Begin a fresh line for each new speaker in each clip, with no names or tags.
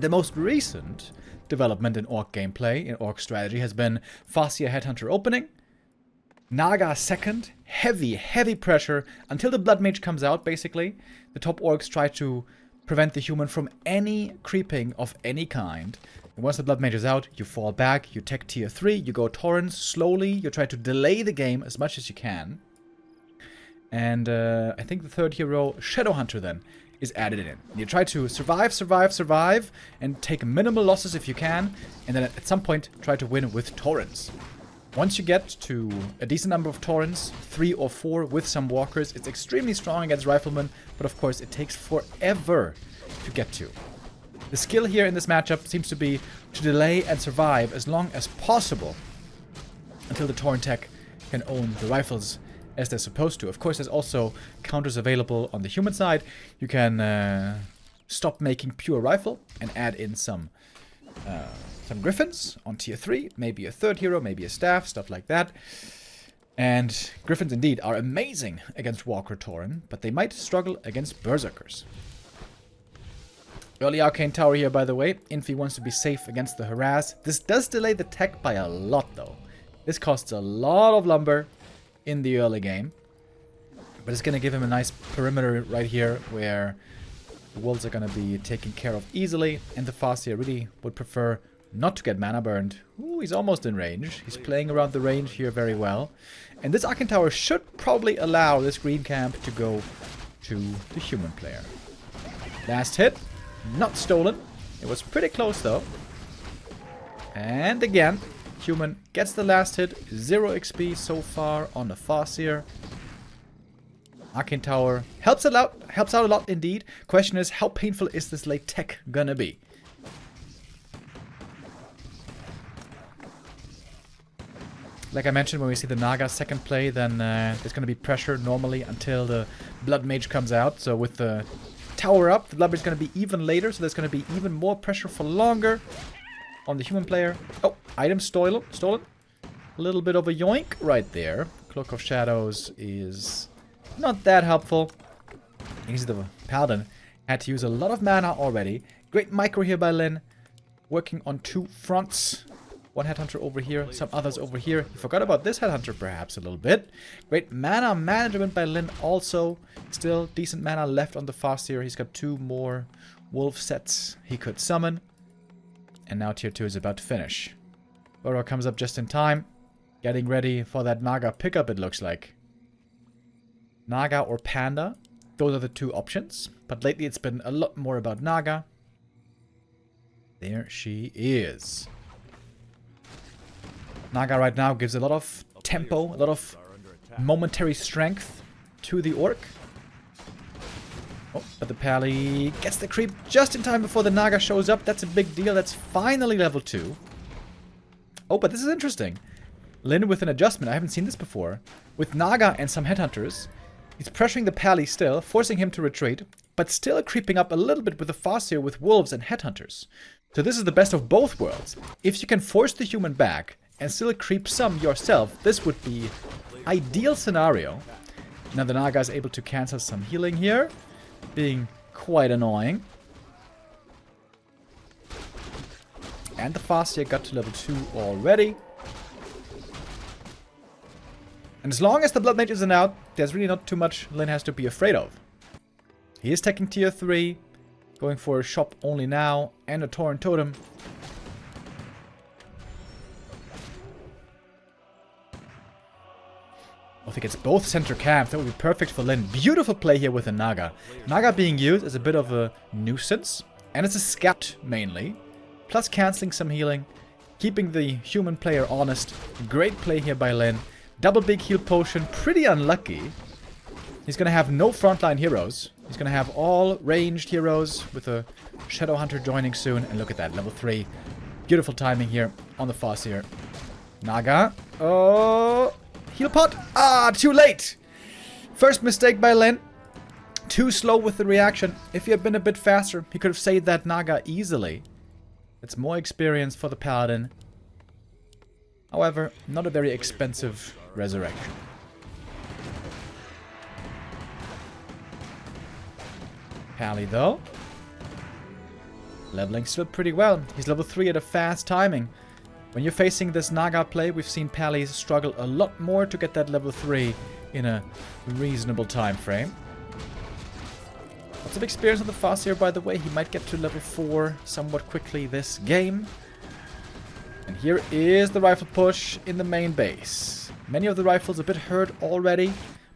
The most recent development in Orc gameplay, in Orc strategy, has been Farseer Headhunter opening, Naga second, heavy pressure until the Blood Mage comes out, basically. The top Orcs try to prevent the human from any creeping of any kind. And once the Blood Mage is out, you fall back, you tech tier 3, you go Torrents slowly, you try to delay the game as much as you can. And I think the third hero, Shadowhunter, then, is added in. You try to survive, and take minimal losses if you can, and then at some point try to win with Torrents. Once you get to a decent number of Torrents, 3 or 4 with some Walkers, it's extremely strong against Riflemen, but of course it takes forever to get to. The skill here in this matchup seems to be to delay and survive as long as possible until the Torrent tech can own the rifles as they're supposed to. Of course, there's also counters available on the human side. You can stop making pure rifle and add in some Griffins on tier 3, maybe a third hero, maybe a staff, stuff like that. And Griffins indeed are amazing against Walker Tauren, but they might struggle against Berserkers. Early Arcane Tower here, by the way. Infi wants to be safe against the harass. This does delay the tech by a lot, though. This costs a lot of lumber in the early game. But it's going to give him a nice perimeter right here, where the wolves are going to be taken care of easily. And the Farseer really would prefer not to get mana burned. Ooh, he's almost in range. He's playing around the range here very well. And this Arcane Tower should probably allow this green camp to go to the human player. Last hit. Not stolen. It was pretty close though. And again, human gets the last hit. 0 XP so far on the Farseer. Arcane Tower helps out a lot indeed. Question is, how painful is this late tech gonna be? Like I mentioned, when we see the Naga second play, then there's going to be pressure normally until the Blood Mage comes out. So with the tower up, the Blood Mage is going to be even later, so there's going to be even more pressure for longer on the human player. Oh, item stolen. A little bit of a yoink right there. Cloak of Shadows is not that helpful. Easy, the Paladin had to use a lot of mana already. Great micro here by Lyn, working on 2 fronts. One Headhunter over here, some others over here. You forgot about this Headhunter perhaps a little bit. Great mana management by Lyn also. Still decent mana left on the Farseer. He's got 2 more wolf sets he could summon. And now tier 2 is about to finish. Burrow comes up just in time. Getting ready for that Naga pickup, it looks like. Naga or Panda. Those are the 2 options. But lately it's been a lot more about Naga. There she is. Naga right now gives a lot of tempo, a lot of momentary strength to the Orc. Oh, but the Pally gets the creep just in time before the Naga shows up. That's a big deal. That's finally level 2. Oh, but this is interesting. Lyn with an adjustment. I haven't seen this before. With Naga and some Headhunters, he's pressuring the Pally still, forcing him to retreat, but still creeping up a little bit with the Farseer with Wolves and Headhunters. So this is the best of both worlds. If you can force the human back and still creep some yourself, this would be ideal scenario. Now the Naga is able to cancel some healing here, being quite annoying. And the Farseer got to level 2 already. And as long as the Blood Mage isn't out, there's really not too much Lyn has to be afraid of. He is taking tier 3, going for a shop only now, and a Tauren Totem. If he gets both center camps, that would be perfect for Lyn. Beautiful play here with the Naga. Naga being used as a bit of a nuisance, and it's a scout mainly. Plus cancelling some healing, keeping the human player honest. Great play here by Lyn. Double big heal potion, pretty unlucky. He's going to have no frontline heroes. He's going to have all ranged heroes with a Shadowhunter joining soon. And look at that, level 3. Beautiful timing here on the Farseer. Naga. Oh, heal pot. Ah, too late. First mistake by Lyn. Too slow with the reaction. If he had been a bit faster, he could have saved that Naga easily. It's more experience for the Paladin. However, not a very expensive resurrection. Pally though. Leveling still pretty well. He's level 3 at a fast timing. When you're facing this Naga play, we've seen Pally struggle a lot more to get that level 3 in a reasonable time frame. Lots of experience on the Farseer, by the way. He might get to level 4 somewhat quickly this game. And here is the rifle push in the main base. Many of the rifles a bit hurt already.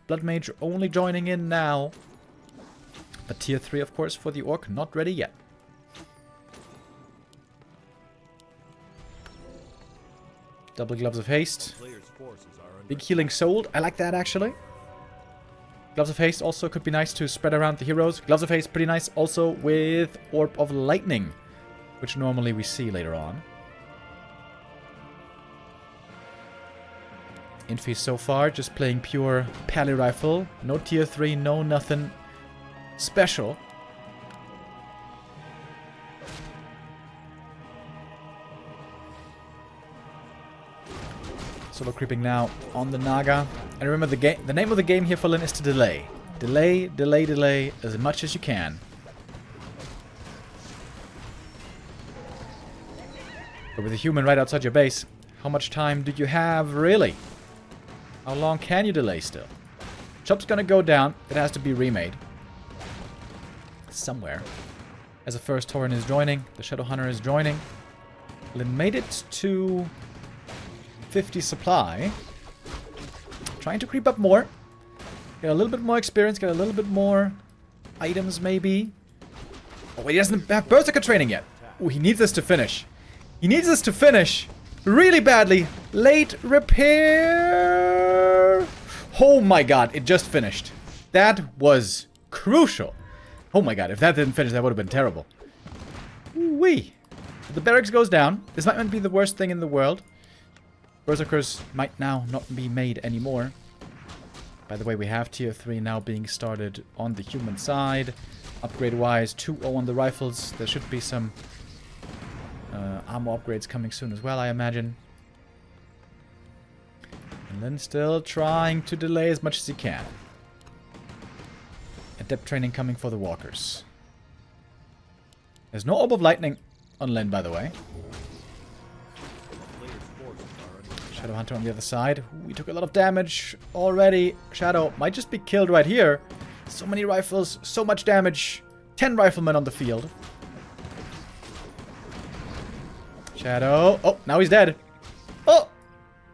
Blood Mage only joining in now. But tier 3, of course, for the Orc, not ready yet. Double Gloves of Haste. Big Healing Soul. I like that, actually. Gloves of Haste also could be nice to spread around the heroes. Gloves of Haste, pretty nice also with Orb of Lightning, which normally we see later on. Infi so far, just playing pure Pally Rifle. No tier 3, no nothing special. Solo creeping now on the Naga. And remember, the name of the game here for Lin is to delay. Delay, delay, delay as much as you can. But with a human right outside your base, how much time do you have, really? How long can you delay still? Chop's gonna go down. It has to be remade. Somewhere. As the first Tauren is joining, the Shadow Hunter is joining. Lin made it to 50 supply. Trying to creep up more. Get a little bit more experience, get a little bit more items maybe. Oh wait, he doesn't have Berserker training yet. Oh, he needs this to finish. He needs this to finish really badly. Late repair. Oh my god, it just finished. That was crucial. Oh my god, if that didn't finish, that would have been terrible. Ooh-wee. The barracks goes down. This might not be the worst thing in the world. Berserkers might now not be made anymore. By the way, we have tier 3 now being started on the human side. Upgrade-wise, 2-0 on the rifles. There should be some armor upgrades coming soon as well, I imagine. And then still trying to delay as much as he can. Adept training coming for the walkers. There's no Orb of Lightning on Lin, by the way. Shadow Hunter on the other side. Ooh, we took a lot of damage already. Shadow might just be killed right here. So many rifles, so much damage. 10 riflemen on the field. Shadow. Oh, now he's dead. Oh,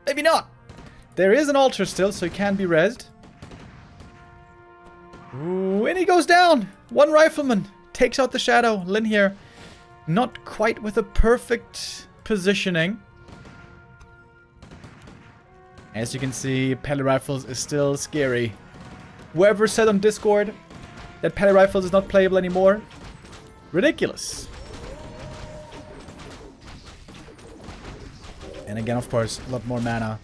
maybe not. There is an altar still, so he can be rezzed. Ooh, and he goes down. One rifleman takes out the Shadow. Lin here, not quite with a perfect positioning. As you can see, Pally Rifles is still scary. Whoever said on Discord that Pally Rifles is not playable anymore, ridiculous. And again, of course, a lot more mana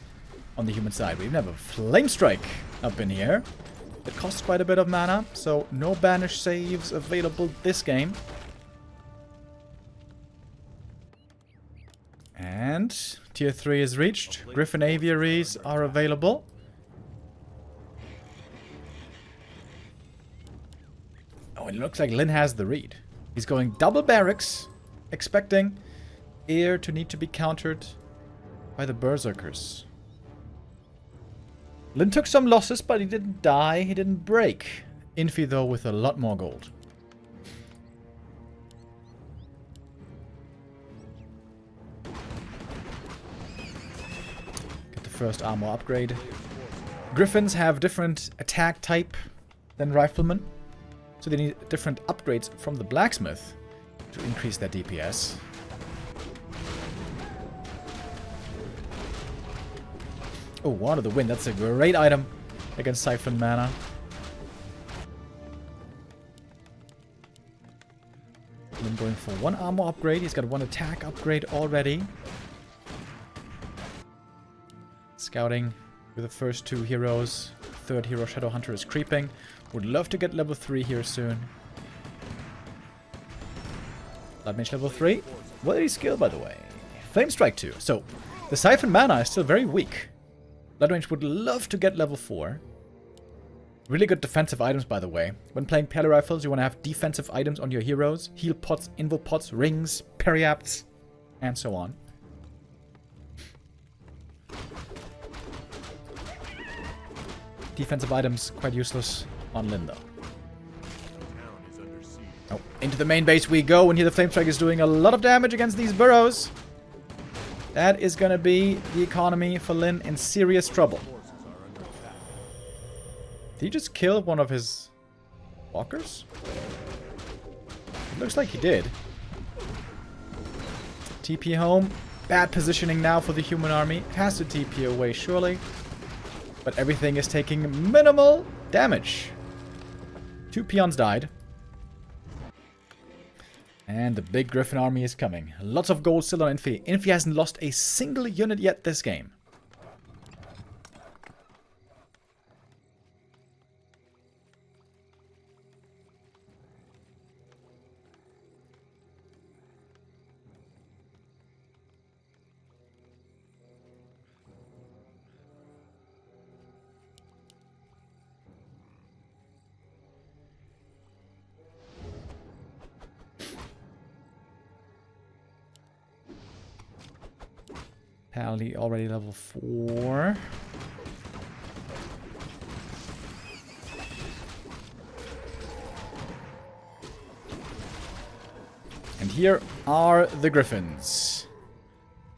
on the human side. We have a Flame Strike up in here. It costs quite a bit of mana, so no banish saves available this game. And tier 3 is reached. Griffin Aviaries are available. Oh, it looks like Lin has the read. He's going double barracks, expecting air to need to be countered by the Berserkers. Lin took some losses, but he didn't die, he didn't break. Infi, though, with a lot more gold. First armor upgrade. Griffins have different attack type than riflemen, so they need different upgrades from the blacksmith to increase their DPS. Oh, Water the Wind, that's a great item against Siphon Mana. I'm going for one armor upgrade. He's got one attack upgrade already. Scouting with the first two heroes. Third hero, Shadow Hunter, is creeping. Would love to get level 3 here soon. Blood Mage level 3. What did he skill, by the way? Flame Strike 2. So, the Siphon Mana is still very weak. Blood Mage would love to get level 4. Really good defensive items, by the way. When playing pally rifles, you want to have defensive items on your heroes. Heal pots, invo pots, rings, periapts, and so on. Defensive items quite useless on Lin, though. Oh, into the main base we go, and here the Flame Strike is doing a lot of damage against these burrows. That is going to be the economy for Lin in serious trouble. Did he just kill one of his walkers? It looks like he did. TP home. Bad positioning now for the human army. It has to TP away, surely. But everything is taking minimal damage. 2 peons died. And the big Griffin army is coming. Lots of gold still on Infi. Infi hasn't lost a single unit yet this game. Pally already level 4. And here are the Griffins.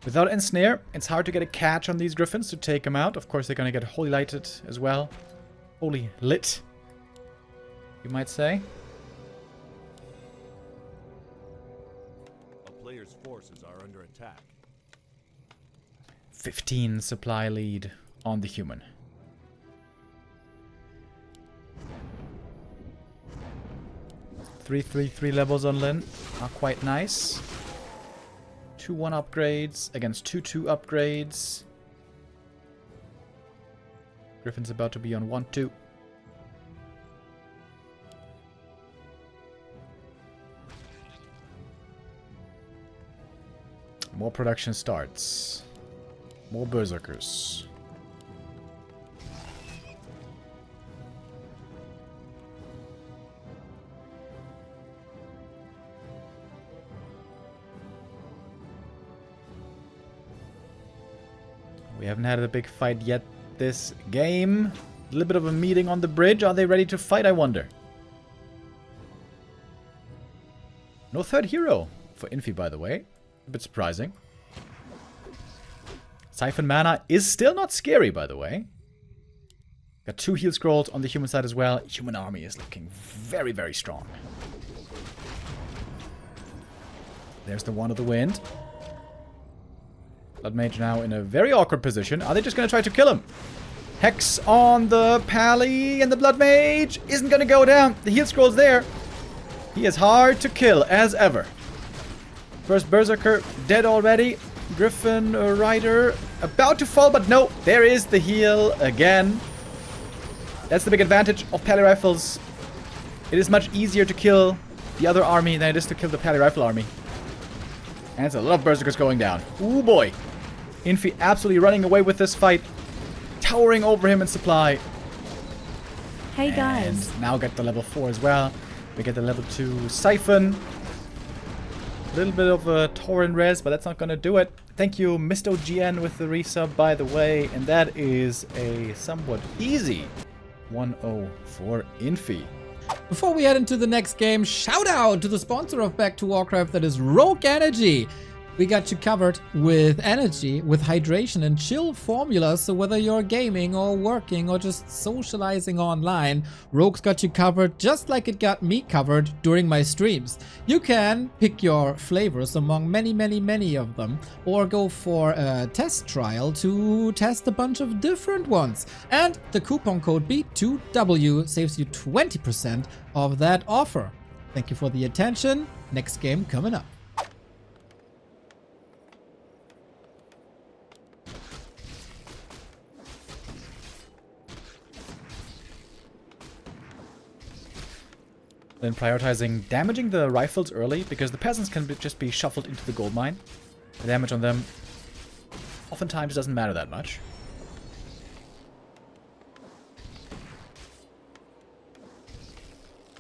Without Ensnare, it's hard to get a catch on these Griffins to take them out. Of course, they're going to get Holy Lighted as well. Holy Lit, you might say.
A player's forces are under attack.
15 supply lead on the human. Three levels on Lin are quite nice. 2-1 upgrades against 2-2 upgrades. Griffin's about to be on 1-2. More production starts. More berserkers. We haven't had a big fight yet this game. A little bit of a meeting on the bridge. Are they ready to fight, I wonder? No third hero for Infi, by the way. A bit surprising. Siphon Mana is still not scary, by the way. Got 2 heal scrolls on the human side as well. Human army is looking very, very strong. There's the Wand of the Wind. Blood Mage now in a very awkward position. Are they just going to try to kill him? Hex on the Pally, and the Blood Mage isn't going to go down. The heal scroll's there. He is hard to kill, as ever. First Berserker dead already. Griffin Rider about to fall, but no, there is the heal again. That's the big advantage of Pally Rifles. It is much easier to kill the other army than it is to kill the Pally Rifle army. And it's a lot of Berserkers going down. Ooh boy. Infi absolutely running away with this fight. Towering over him in supply.
Hey guys.
And now get the level 4 as well. We get the level 2 Siphon. A little bit of a Tauren res, but that's not going to do it. Thank you, Mr. GN, with the resub, by the way. And that is a somewhat easy 1-0 for Infi.
Before we head into the next game, shout out to the sponsor of Back to Warcraft, that is Rogue Energy. We got you covered with energy, with hydration and chill formulas, so whether you're gaming or working or just socializing online, Rogue's got you covered just like it got me covered during my streams. You can pick your flavors among many of them, or go for a test trial to test a bunch of different ones. And the coupon code B2W saves you 20% of that offer. Thank you for the attention. Next game coming up.
Then prioritizing damaging the rifles early, because the peasants can just be shuffled into the gold mine. The damage on them oftentimes doesn't matter that much.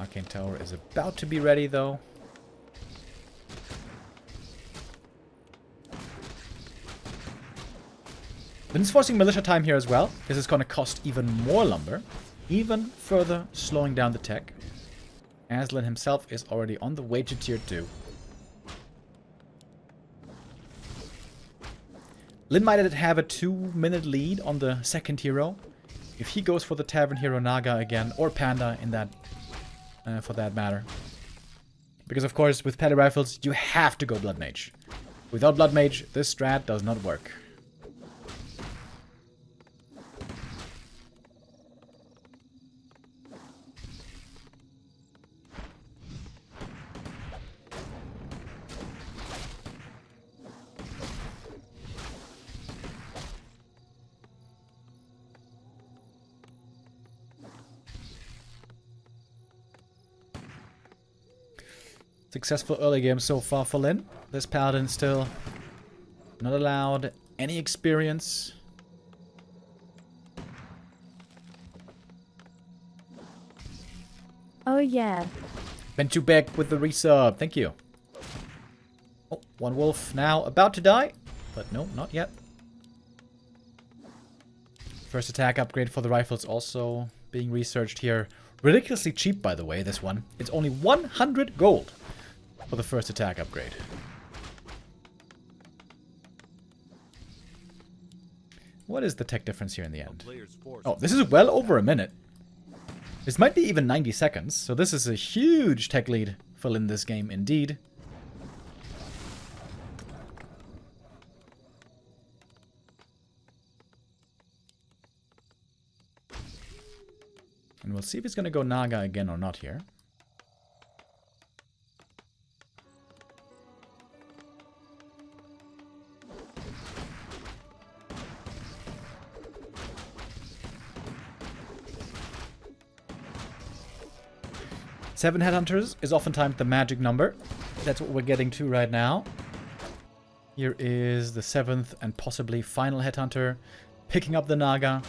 Arcane Tower is about to be ready, though. Then it's forcing militia time here as well. This is going to cost even more lumber. Even further slowing down the tech. Aslan himself is already on the way to tier 2. Lin might have a 2-minute lead on the second hero. If he goes for the Tavern Hero Naga again, or Panda in that, for that matter. Because of course, with Pally Rifles, you have to go Blood Mage. Without Blood Mage, this strat does not work. Successful early game so far for Lin. This Paladin still not allowed any experience.
Oh yeah.
Bentu back with the resub. Thank you. Oh, one wolf now about to die. But no, not yet. First attack upgrade for the rifles also being researched here. Ridiculously cheap, by the way, this one. It's only 100 gold for the first attack upgrade. What is the tech difference here in the end? Oh, this is well over a minute. This might be even 90 seconds, so this is a huge tech lead for Lin this game indeed. And we'll see if he's going to go Naga again or not here. Seven Headhunters is oftentimes the magic number. That's what we're getting to right now. Here is the 7th and possibly final Headhunter picking up the Naga.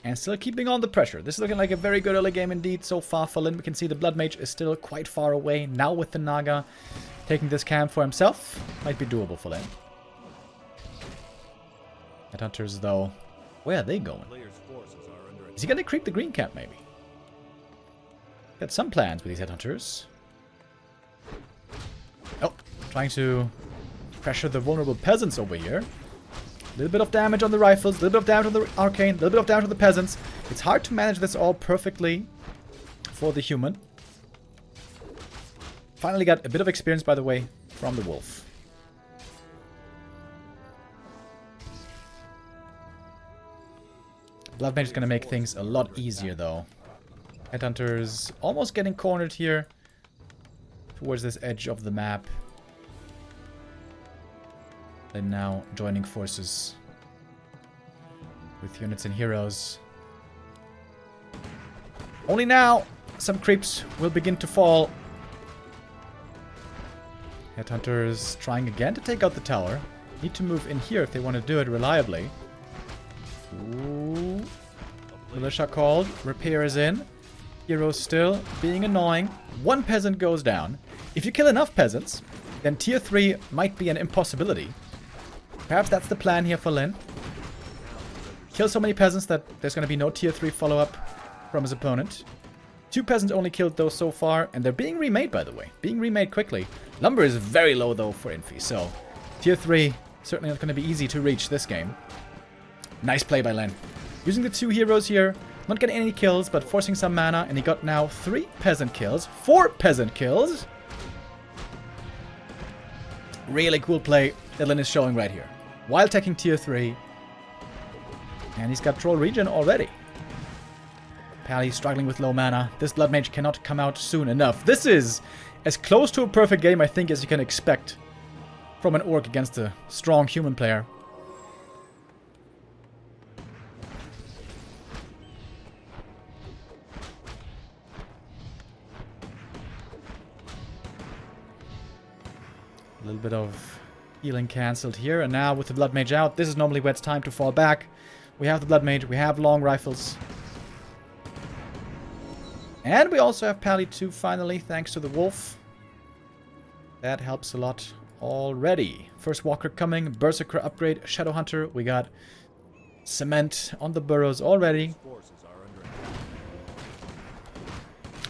And still keeping on the pressure. This is looking like a very good early game indeed so far for Lin. We can see the Blood Mage is still quite far away. Now with the Naga taking this camp for himself. Might be doable for Lin. Headhunters though, where are they going? Is he gonna creep the green camp maybe? Got some plans with these Headhunters. Oh, trying to pressure the vulnerable peasants over here. A little bit of damage on the rifles, a little bit of damage on the arcane, a little bit of damage on the peasants. It's hard to manage this all perfectly for the human. Finally got a bit of experience, by the way, from the wolf. Blood Mage is going to make things a lot easier, though. Headhunters almost getting cornered here towards this edge of the map. And now joining forces with units and heroes. Only now some creeps will begin to fall. Headhunters trying again to take out the tower. Need to move in here if they want to do it reliably. Ooh. Militia called. Repair is in. Heroes still being annoying. One peasant goes down. If you kill enough peasants, then tier 3 might be an impossibility. Perhaps that's the plan here for Lin. Kill so many peasants that there's going to be no tier 3 follow-up from his opponent. 2 peasants only killed though so far, and they're being remade, by the way. Being remade quickly. Lumber is very low though for Infi, so tier 3 certainly not going to be easy to reach this game. Nice play by Lin. Using the 2 heroes here, not getting any kills, but forcing some mana, and he got now 3 peasant kills, 4 peasant kills. Really cool play that Lin is showing right here. While taking tier 3. And he's got troll regen already. Pally struggling with low mana. This Blood Mage cannot come out soon enough. This is as close to a perfect game, I think, as you can expect from an orc against a strong human player. A little bit of healing cancelled here, and now with the Blood Mage out, this is normally where it's time to fall back. We have the Blood Mage, we have long rifles. And we also have Pally 2 finally, thanks to the wolf. That helps a lot already. First walker coming, Berserker upgrade, Shadow Hunter. We got cement on the burrows already.
Forces are under attack.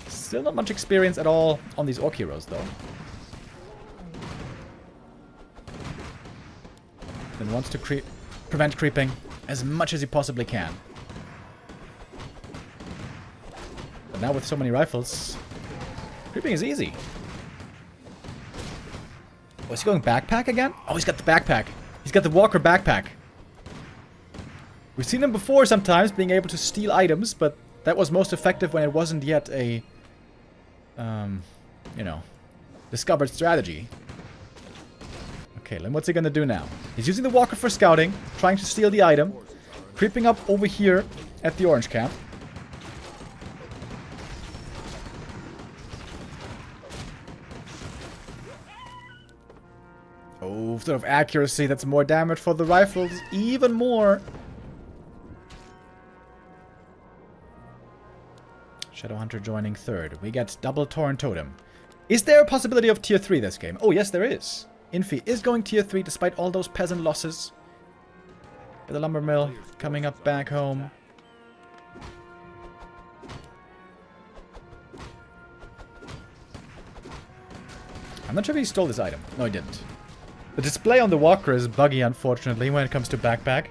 Still not much experience at all on these orc heroes though. Then wants to prevent creeping as much as he possibly can. But now with so many rifles, creeping is easy. Oh, is he going backpack again? Oh, he's got the backpack. He's got the walker backpack. We've seen him before sometimes being able to steal items, but that was most effective when it wasn't yet a, you know, discovered strategy. Okay, then what's he gonna do now? He's using the walker for scouting, trying to steal the item, creeping up over here at the orange camp. Oh, sort of accuracy, that's more damage for the rifles, even more. Shadow Hunter joining third. We get double Torrent Totem. Is there a possibility of tier 3 this game? Oh, yes, there is. Infi is going tier 3 despite all those peasant losses. The lumber mill coming up back home. I'm not sure if he stole this item. No, he didn't. The display on the walker is buggy, unfortunately, when it comes to backpack.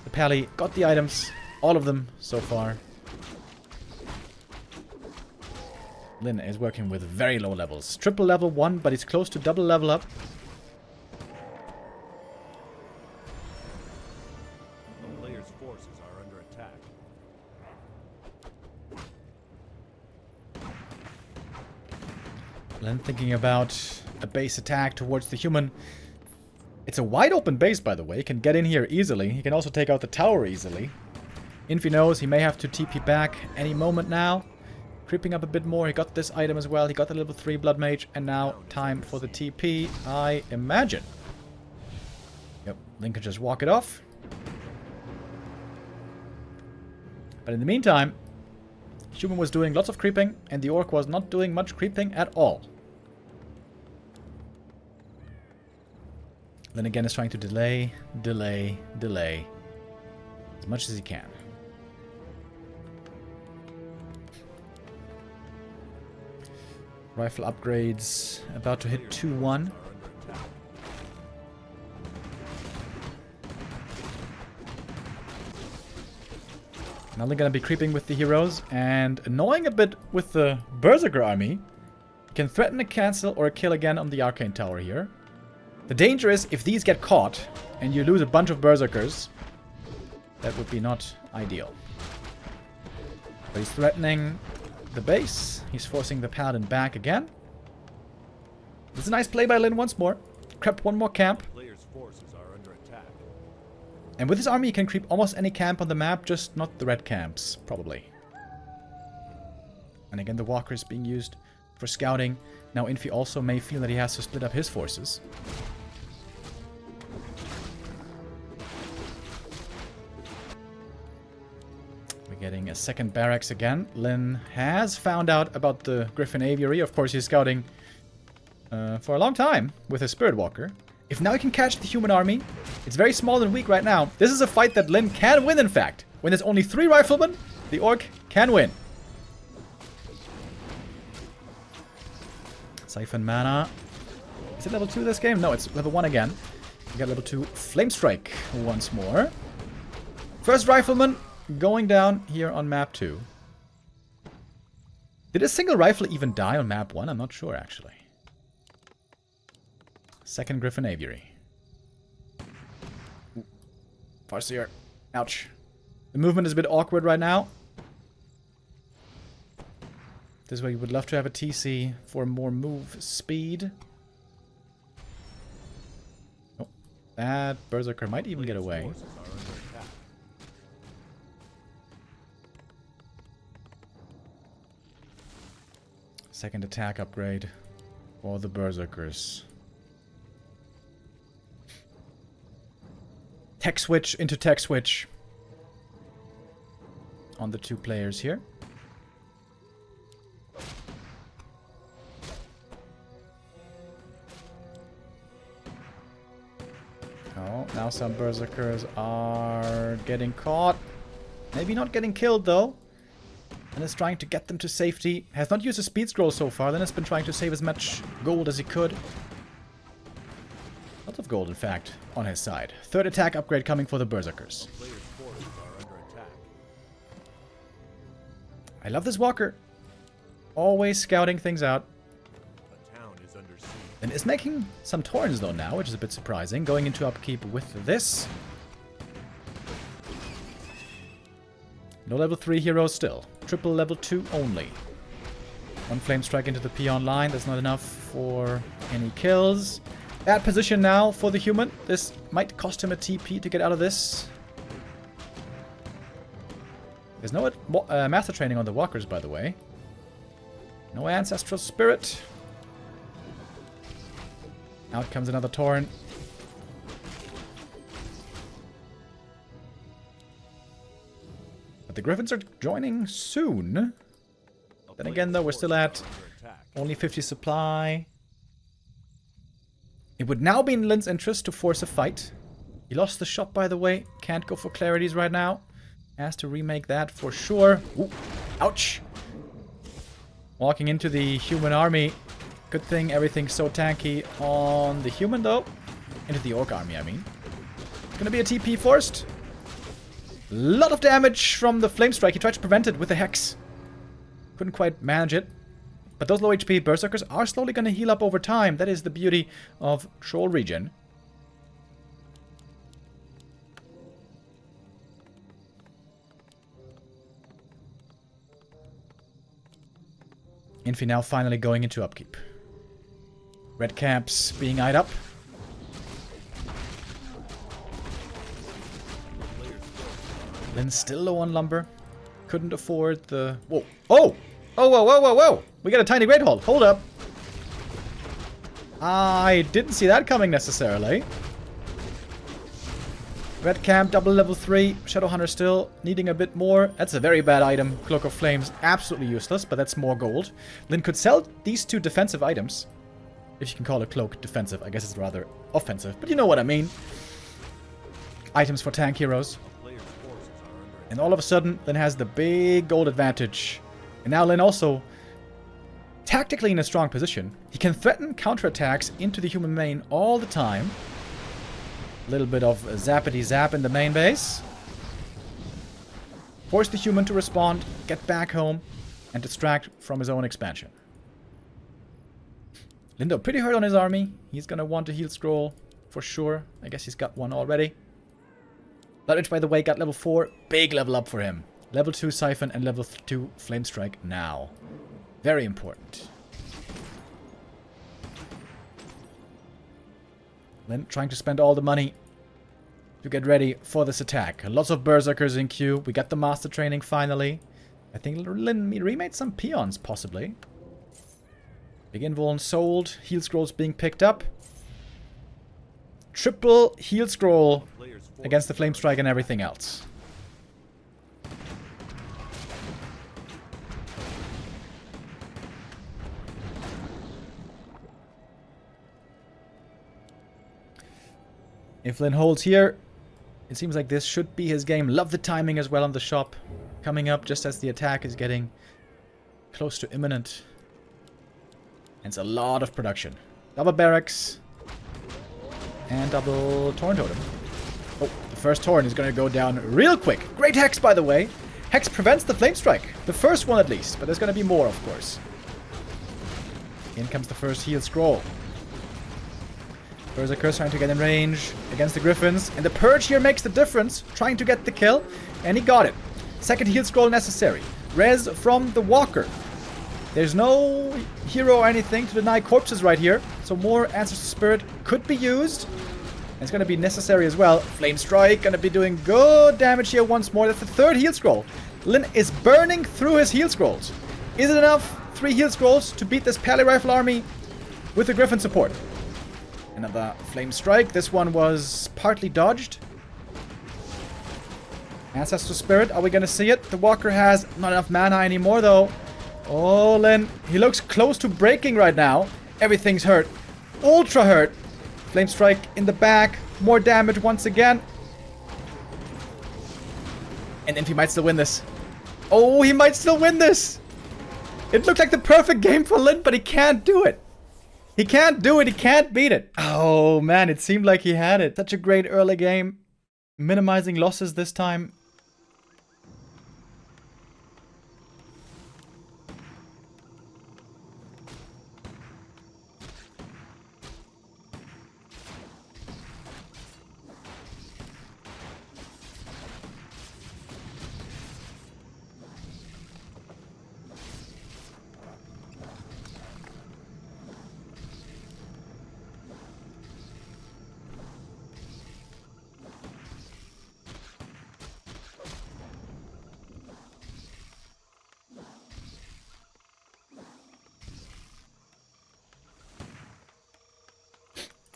The Pally got the items, all of them so far. Lin is working with very low levels. Triple level 1, but he's close to double level up.
The player's forces are under attack.
Lin thinking about a base attack towards the human. It's a wide open base, by the way. He can get in here easily. He can also take out the tower easily. Infi knows he may have to TP back any moment now. Creeping up a bit more. He got this item as well. He got the level 3 Blood Mage. And now time for the TP, I imagine. Yep, Lin can just walk it off. But in the meantime, human was doing lots of creeping, and the orc was not doing much creeping at all. Then again is trying to delay as much as he can. Rifle upgrades about to hit 2-1. Now they're gonna be creeping with the heroes and annoying a bit with the Berserker army. Can threaten a cancel or a kill again on the Arcane Tower here. The danger is if these get caught and you lose a bunch of Berserkers, that would be not ideal. But he's threatening the base. He's forcing the Paladin back again. This is a nice play by Lin once more. Crept one more camp.
Player's forces are under attack.
And with his army, he can creep almost any camp on the map, just not the red camps, probably. And again, the walker is being used for scouting. Now Infi also may feel that he has to split up his forces. We're getting a second barracks again. Lin has found out about the Griffin Aviary. Of course, he's scouting for a long time with his Spirit Walker. If now he can catch the human army, it's very small and weak right now. This is a fight that Lin can win, in fact. When there's only 3 riflemen, the orc can win. Siphon mana. Is it level 2 this game? No, it's level 1 again. We got level 2 Flame Strike once more. First rifleman going down here on map 2. Did a single rifle even die on map 1? I'm not sure, actually. Second Griffin Aviary. Ooh. Farseer. Ouch. The movement is a bit awkward right now. This is where you would love to have a TC for more move speed. Oh, that Berserker might even get away.
Forces are under attack.
Second attack upgrade for the Berserkers. Tech switch into tech switch on the 2 players here. Oh, now some Berserkers are getting caught. Maybe not getting killed, though. Lin is trying to get them to safety. Has not used a speed scroll so far. Lin has been trying to save as much gold as he could. Lots of gold, in fact, on his side. Third attack upgrade coming for the Berserkers.
Players' forces are under attack.
I love this Walker. Always scouting things out.
A town is under siege.
And is making some Torrents, though, now, which is a bit surprising. Going into upkeep with this. No level 3 heroes still. Triple level 2 only. One Flame Strike into the Peon line. That's not enough for any kills. Bad position now for the human. This might cost him a TP to get out of this. There's no master training on the walkers, by the way. No ancestral spirit. Out comes another torrent. But the griffins are joining soon. Then again, though, we're still at only 50 supply. It would now be in Lin's interest to force a fight. He lost the shop, by the way. Can't go for clarities right now. Has to remake that for sure. Ooh, ouch. Walking into the human army. Good thing everything's so tanky on the human, though. Into the orc army, I mean. It's gonna be a TP forced. Lot of damage from the Flame Strike. He tried to prevent it with the Hex. Couldn't quite manage it. But those low HP Berserkers are slowly going to heal up over time. That is the beauty of Troll Regen. Infi now finally going into upkeep. Red camps being eyed up. Lin's still low on lumber. Couldn't afford the... Whoa. Oh! Oh, whoa, whoa, whoa, whoa! We got a tiny Great Hall. Hold up. I didn't see that coming necessarily. Red Camp, double level 3. Shadowhunter still needing a bit more. That's a very bad item. Cloak of Flames, absolutely useless, but that's more gold. Lin could sell these two defensive items. If you can call a cloak defensive. I guess it's rather offensive, but you know what I mean. Items for tank heroes. And all of a sudden, Lin has the big gold advantage. And now Lin also, tactically in a strong position. He can threaten counterattacks into the human main all the time. A little bit of zappity zap in the main base. Force the human to respond, get back home, and distract from his own expansion. Lindo pretty hurt on his army. He's gonna want a heal scroll for sure. I guess he's got one already. Bloodwitch, by the way, got level 4. Big level up for him. Level 2 Siphon and level 2 Flame Strike now. Very important. Lin trying to spend all the money to get ready for this attack. Lots of Berserkers in queue. We got the Master Training finally. I think Lin remade some peons, possibly. Big Invuln sold. Heal Scrolls being picked up. Triple Heal Scroll against the Flame Strike and everything else. If Lin holds here, it seems like this should be his game. Love the timing as well on the shop. Coming up just as the attack is getting close to imminent. And it's a lot of production. Double barracks. And double Torn Totem. Oh, the first Torn is going to go down real quick. Great Hex, by the way. Hex prevents the Flame Strike. The first one at least. But there's going to be more, of course. In comes the first Heal Scroll. Berserkers trying to get in range against the Griffins. And the Purge here makes the difference. Trying to get the kill. And he got it. Second Heal Scroll necessary. Res from the Walker. There's no hero or anything to deny corpses right here. So more Ancestral Spirit could be used. And it's going to be necessary as well. Flame Strike going to be doing good damage here once more. That's the third Heal Scroll. Lin is burning through his Heal Scrolls. Is it enough? 3 Heal Scrolls to beat this Pally Rifle army with the Griffin support. Another Flame Strike. This one was partly dodged. Ancestral Spirit. Are we going to see it? The Walker has not enough mana anymore, though. Oh, Lin. He looks close to breaking right now. Everything's hurt. Ultra hurt. Flame Strike in the back. More damage once again. And Infi might still win this. Oh, he might still win this. It looked like the perfect game for Lin, but he can't do it. He can't do it. He can't beat it. Oh, man, it seemed like he had it. Such a great early game. Minimizing losses this time.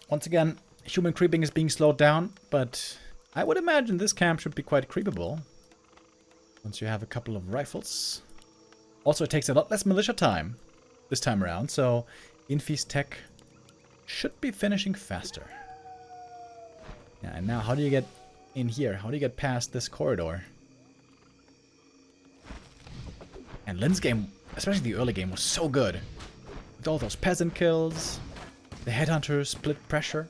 Once again, human creeping is being slowed down, but I would imagine this camp should be quite creepable. Once you have a couple of rifles. Also, it takes a lot less militia time this time around, so Infi's tech should be finishing faster. Yeah, and now how do you get in here? How do you get past this corridor? And Lin's game, especially the early game, was so good. With all those peasant kills, the headhunter split pressure.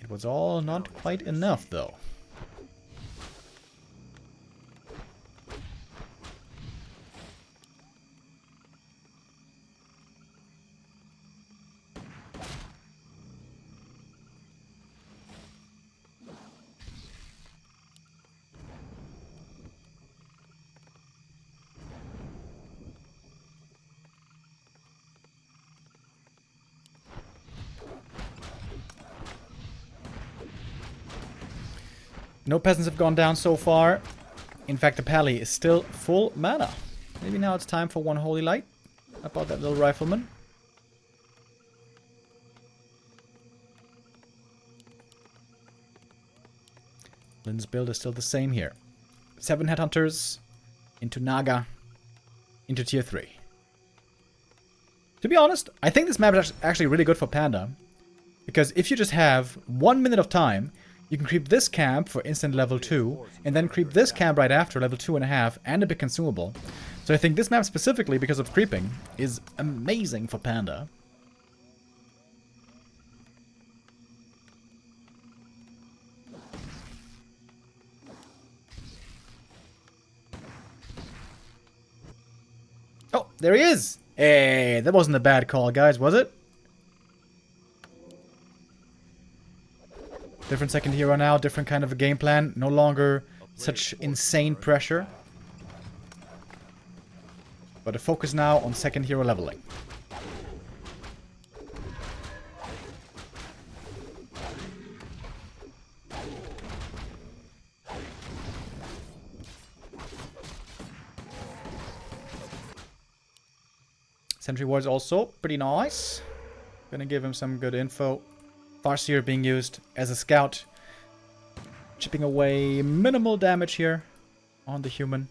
It was all not quite enough, though. No peasants have gone down so far. In fact, the pally is still full mana. Maybe now it's time for one holy light. How about that little rifleman? Lin's build is still the same here. 7 headhunters into Naga into tier 3. To be honest, I think this map is actually really good for Panda. Because if you just have 1 minute of time, you can creep this camp for instant level 2, and then creep this camp right after, level 2.5, and a bit consumable. So I think this map specifically, because of creeping, is amazing for Panda. Oh, there he is! Hey, that wasn't a bad call, guys, was it? Different second hero now, different kind of a game plan. No longer such insane pressure. But a focus now on second hero leveling. Sentry wards also pretty nice. Gonna give him some good info. Farseer being used as a scout. Chipping away minimal damage here on the human.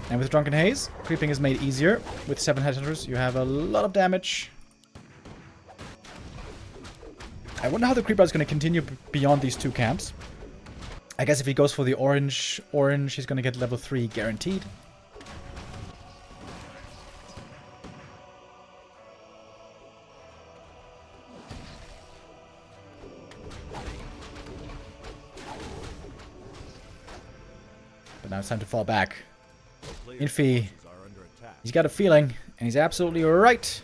And with Drunken Haze, creeping is made easier. With 7 headhunters, you have a lot of damage. I wonder how the creeper is going to continue beyond these 2 camps. I guess if he goes for the orange, he's going to get level 3 guaranteed. But now it's time to fall back. Infi, he's got a feeling, and he's absolutely right.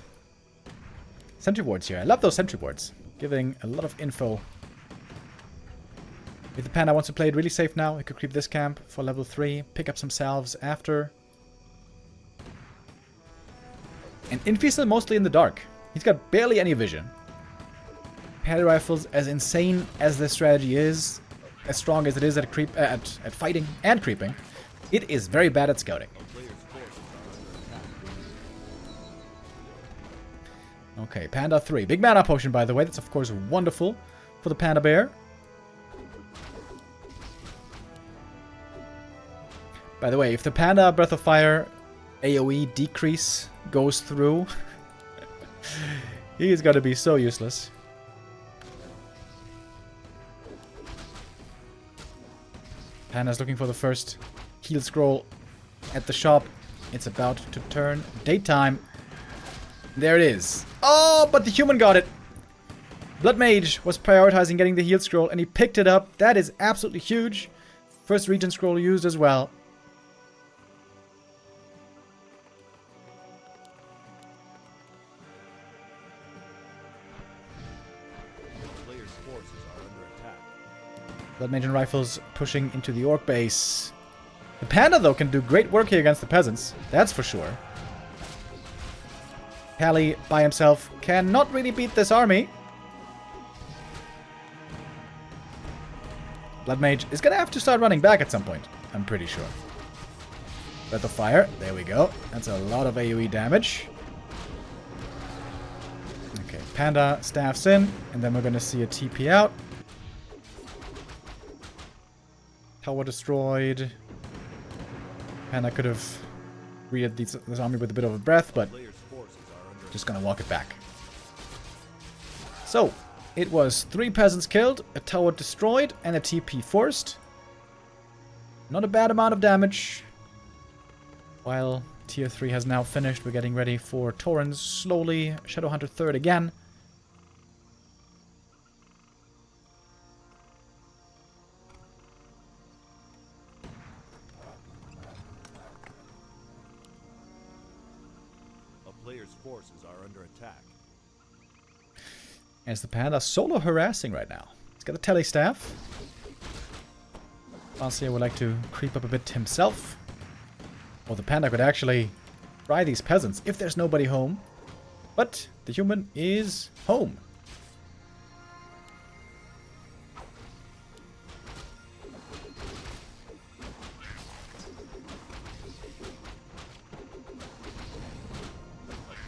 Sentry wards here. I love those sentry wards. Giving a lot of info. If the Panda wants to play it really safe now, he could creep this camp for level 3, pick up some salves after. And Infi's still mostly in the dark. He's got barely any vision. Pally rifles, as insane as this strategy is, as strong as it is at fighting and creeping, it is very bad at scouting. Okay, Panda 3. Big mana potion, by the way. That's, of course, wonderful for the Panda Bear. By the way, if the Panda Breath of Fire AoE decrease goes through. He's got to be so useless. Panda's looking for the first heal scroll at the shop. It's about to turn daytime. There it is. Oh, but the human got it. Blood Mage was prioritizing getting the heal scroll and he picked it up. That is absolutely huge. First regen scroll used as well.
Player's forces are under attack.
Blood Mage and Rifles pushing into the Orc base. The Panda, though, can do great work here against the Peasants. That's for sure. Pally, by himself, cannot really beat this army. Blood Mage is going to have to start running back at some point. I'm pretty sure. Breath of Fire. There we go. That's a lot of AoE damage. Okay, Panda staffs in. And then we're going to see a TP out. Tower destroyed. Panda could have greeted this army with a bit of a breath, but
Player's forces are under
just gonna walk it back. So, it was 3 peasants killed, a tower destroyed, and a TP forced. Not a bad amount of damage. While tier 3 has now finished, we're getting ready for Torrens slowly. Shadowhunter 3rd again.
Player's forces are under attack.
As the Panda solo harassing right now. He's got a tele staff. Farseer would like to creep up a bit himself. Or the Panda could actually try these peasants if there's nobody home. But the human is home.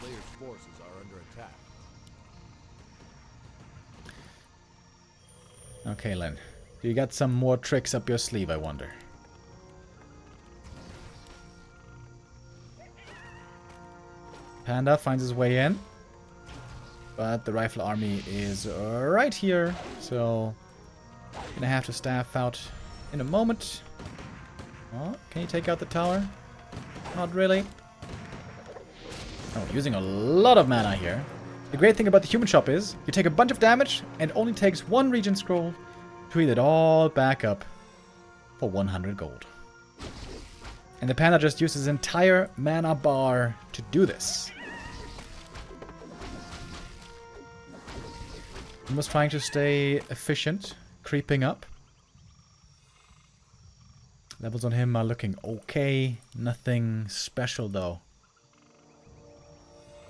Player's forces are under attack.
Okay, Len. Do you got some more tricks up your sleeve, I wonder? Panda finds his way in. But the rifle army is right here. So, gonna have to staff out in a moment. Oh, can you take out the tower? Not really. Oh, using a lot of mana here. The great thing about the human shop is, you take a bunch of damage and it only takes 1 regen scroll to heal it all back up for 100 gold. And the Panda just used his entire mana bar to do this. He was trying to stay efficient, creeping up. Levels on him are looking okay. Nothing special though.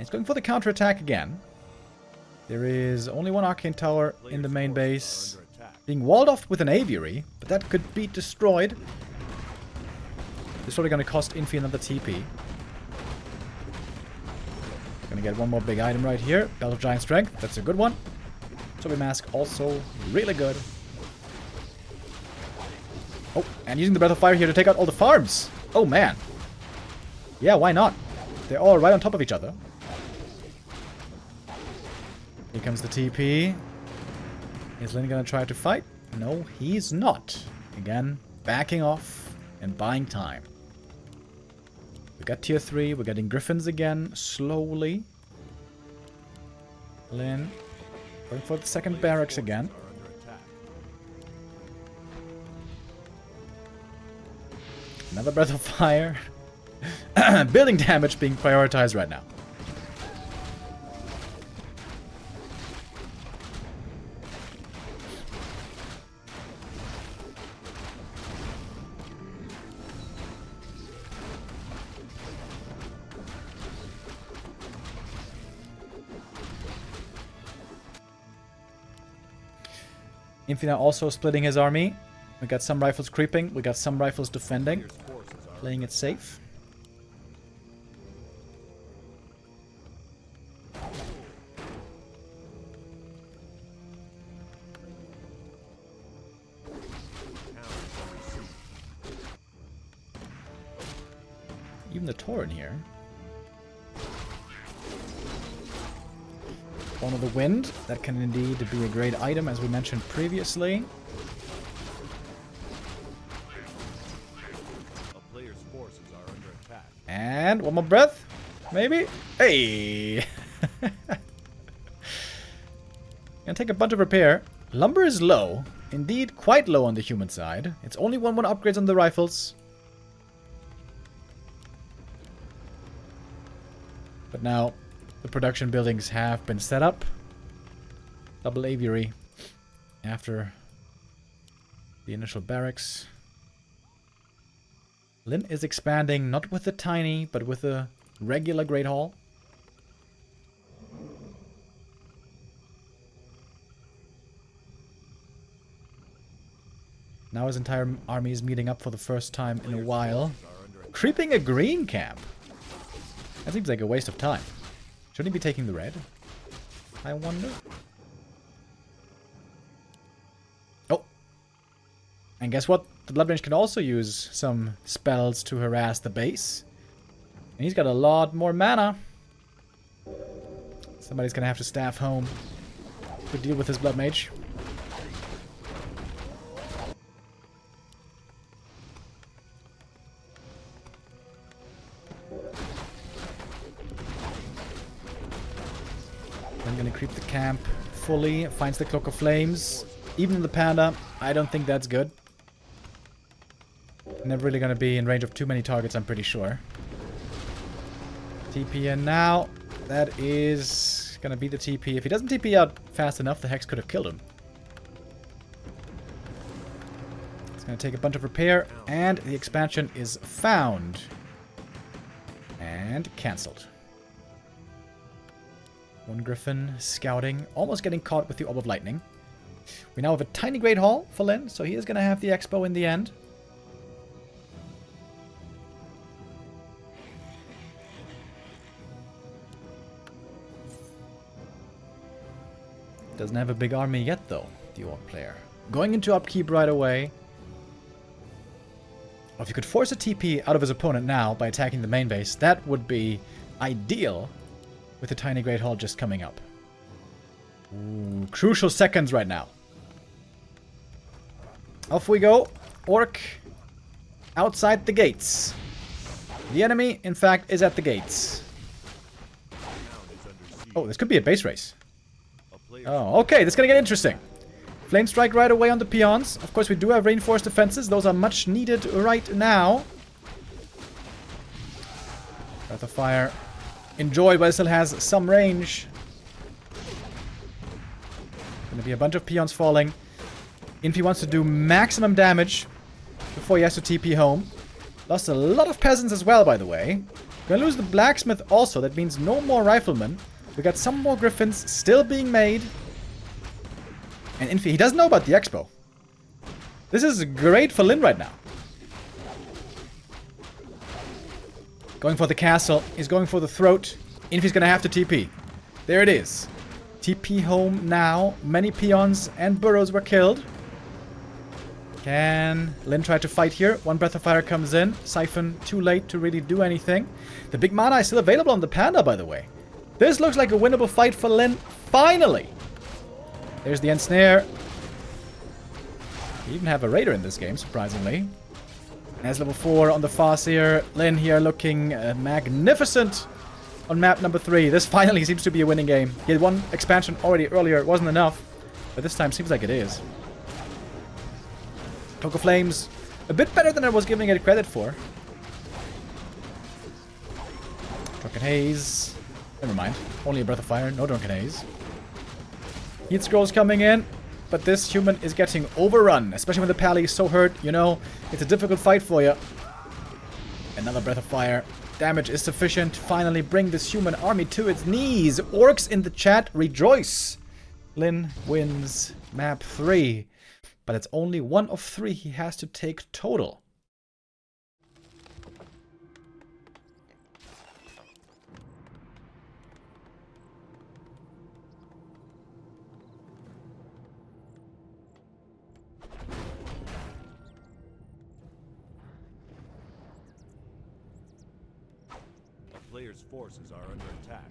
It's going for the counterattack again. There is only 1 arcane tower in the main base. Being walled off with an aviary, but that could be destroyed. It's probably going to cost Infi another TP. Gonna get one more big item right here. Belt of Giant Strength, that's a good one. Zombie Mask also really good. Oh, and using the Breath of Fire here to take out all the farms. Oh man. Yeah, why not? They're all right on top of each other. Here comes the TP. Is Lin gonna try to fight? No, he's not. Again, backing off and buying time. We got tier 3. We're getting Griffins again, slowly. Lin going for the second barracks again. Another Breath of Fire. Building damage being prioritized right now. Infi now also splitting his army. We got some rifles creeping. We got some rifles defending. Playing it safe. even the Tauren here. One of the Wind. That can indeed be a great item, as we mentioned previously.
A player's forces are under attack.
And one more breath. Maybe? Hey! Gonna take a bunch of repair. Lumber is low. Indeed, quite low on the human side. It's only 1-1 upgrades on the rifles. But now, the production buildings have been set up. Double aviary after the initial barracks. Lyn is expanding, not with the tiny, but with the regular Great Hall. Now his entire army is meeting up for the first time in a while. Creeping a green camp. That seems like a waste of time. Shouldn't he be taking the red? I wonder. Oh. And guess what? The Blood Range can also use some spells to harass the base. And he's got a lot more mana. Somebody's gonna have to staff home to deal with his Blood Mage. I'm gonna creep the camp fully. Finds the Cloak of Flames. Even the Panda, I don't think that's good. Never really gonna be in range of too many targets, I'm pretty sure. TP in now. That is gonna be the TP. If he doesn't TP out fast enough, the Hex could have killed him. It's gonna take a bunch of repair, and the expansion is found. And cancelled. One Griffin scouting, almost getting caught with the Orb of Lightning. We now have a tiny Great Hall for Lyn, so he is going to have the Expo in the end. Doesn't have a big army yet, though, the Orc player. Going into upkeep right away. Or if you could force a TP out of his opponent now by attacking the main base, that would be ideal. With the tiny Great Hall just coming up. Ooh, crucial seconds right now. Off we go. Orc outside the gates. The enemy, in fact, is at the gates. Oh, this could be a base race. Oh, okay, this is gonna get interesting. Flame strike right away on the peons. Of course, we do have reinforced defenses. Those are much needed right now. Breath of Fire. Enjoy, but it still has some range. Gonna be a bunch of peons falling. Infi wants to do maximum damage before he has to TP home. Lost a lot of peasants as well, by the way. Gonna lose the blacksmith also. That means no more riflemen. We got some more griffins still being made. And Infi, he doesn't know about the expo. This is great for Lyn right now. Going for the castle. He's going for the throat. Infi's gonna have to TP. There it is. TP home now. Many peons and burrows were killed. Can Lyn try to fight here? One Breath of Fire comes in. Siphon too late to really do anything. The big mana is still available on the Panda, by the way. This looks like a winnable fight for Lyn. Finally! There's the Ensnare. We even have a Raider in this game, surprisingly. As level 4 on the Farseer. Lyn here looking magnificent on map number 3. This finally seems to be a winning game. He had one expansion already earlier. It wasn't enough. But this time seems like it is. Cloak of Flames. A bit better than I was giving it credit for. Drunken Haze. Never mind. Only a Breath of Fire. No Drunken Haze. Heat Scrolls coming in. But this human is getting overrun, especially when the pally is so hurt, you know, it's a difficult fight for you. Another Breath of Fire. Damage is sufficient to finally bring this human army to its knees. Orcs in the chat, rejoice! Lyn wins map 3. But it's only one of 3 he has to take total.
player's forces are under attack.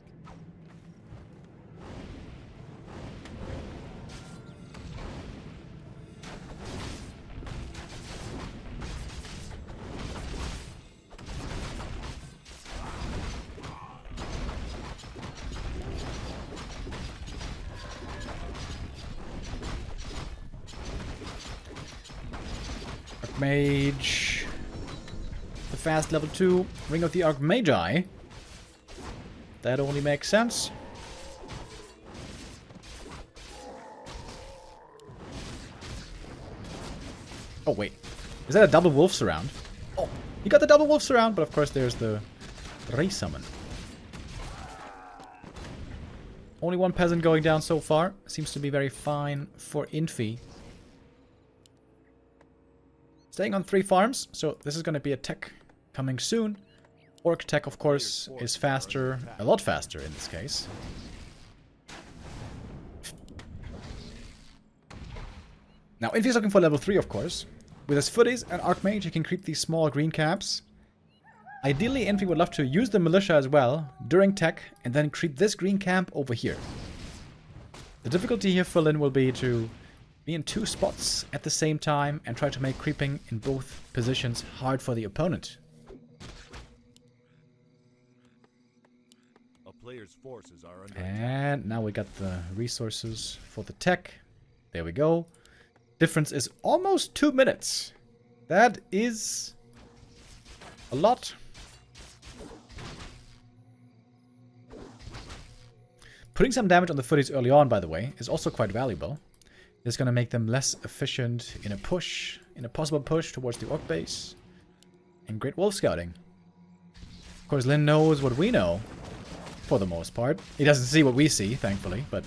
Archmage. The fast level 2. Ring of the Archmagi. That only makes sense. Oh, wait. Is that a double wolf surround? Oh, you got the double wolf surround, but of course there's the Ray summon. Only one peasant going down so far. Seems to be very fine for Infi. Staying on 3 farms, so this is going to be a tech coming soon. Orc tech, of course, is faster, a lot faster in this case. Now, Infi's looking for level 3, of course. With his footies and Archmage, he can creep these small green camps. Ideally, Infi would love to use the militia as well during tech, and then creep this green camp over here. The difficulty here for Lin will be to be in 2 spots at the same time and try to make creeping in both positions hard for the opponent.
A player's forces are under attack.
And now we got the resources for the tech. There we go. Difference is almost 2 minutes. That is a lot. Putting some damage on the footies early on, by the way, is also quite valuable. It's going to make them less efficient in a push, in a possible push towards the orc base. And great wolf scouting. Of course, Lin knows what we know, for the most part. He doesn't see what we see, thankfully, but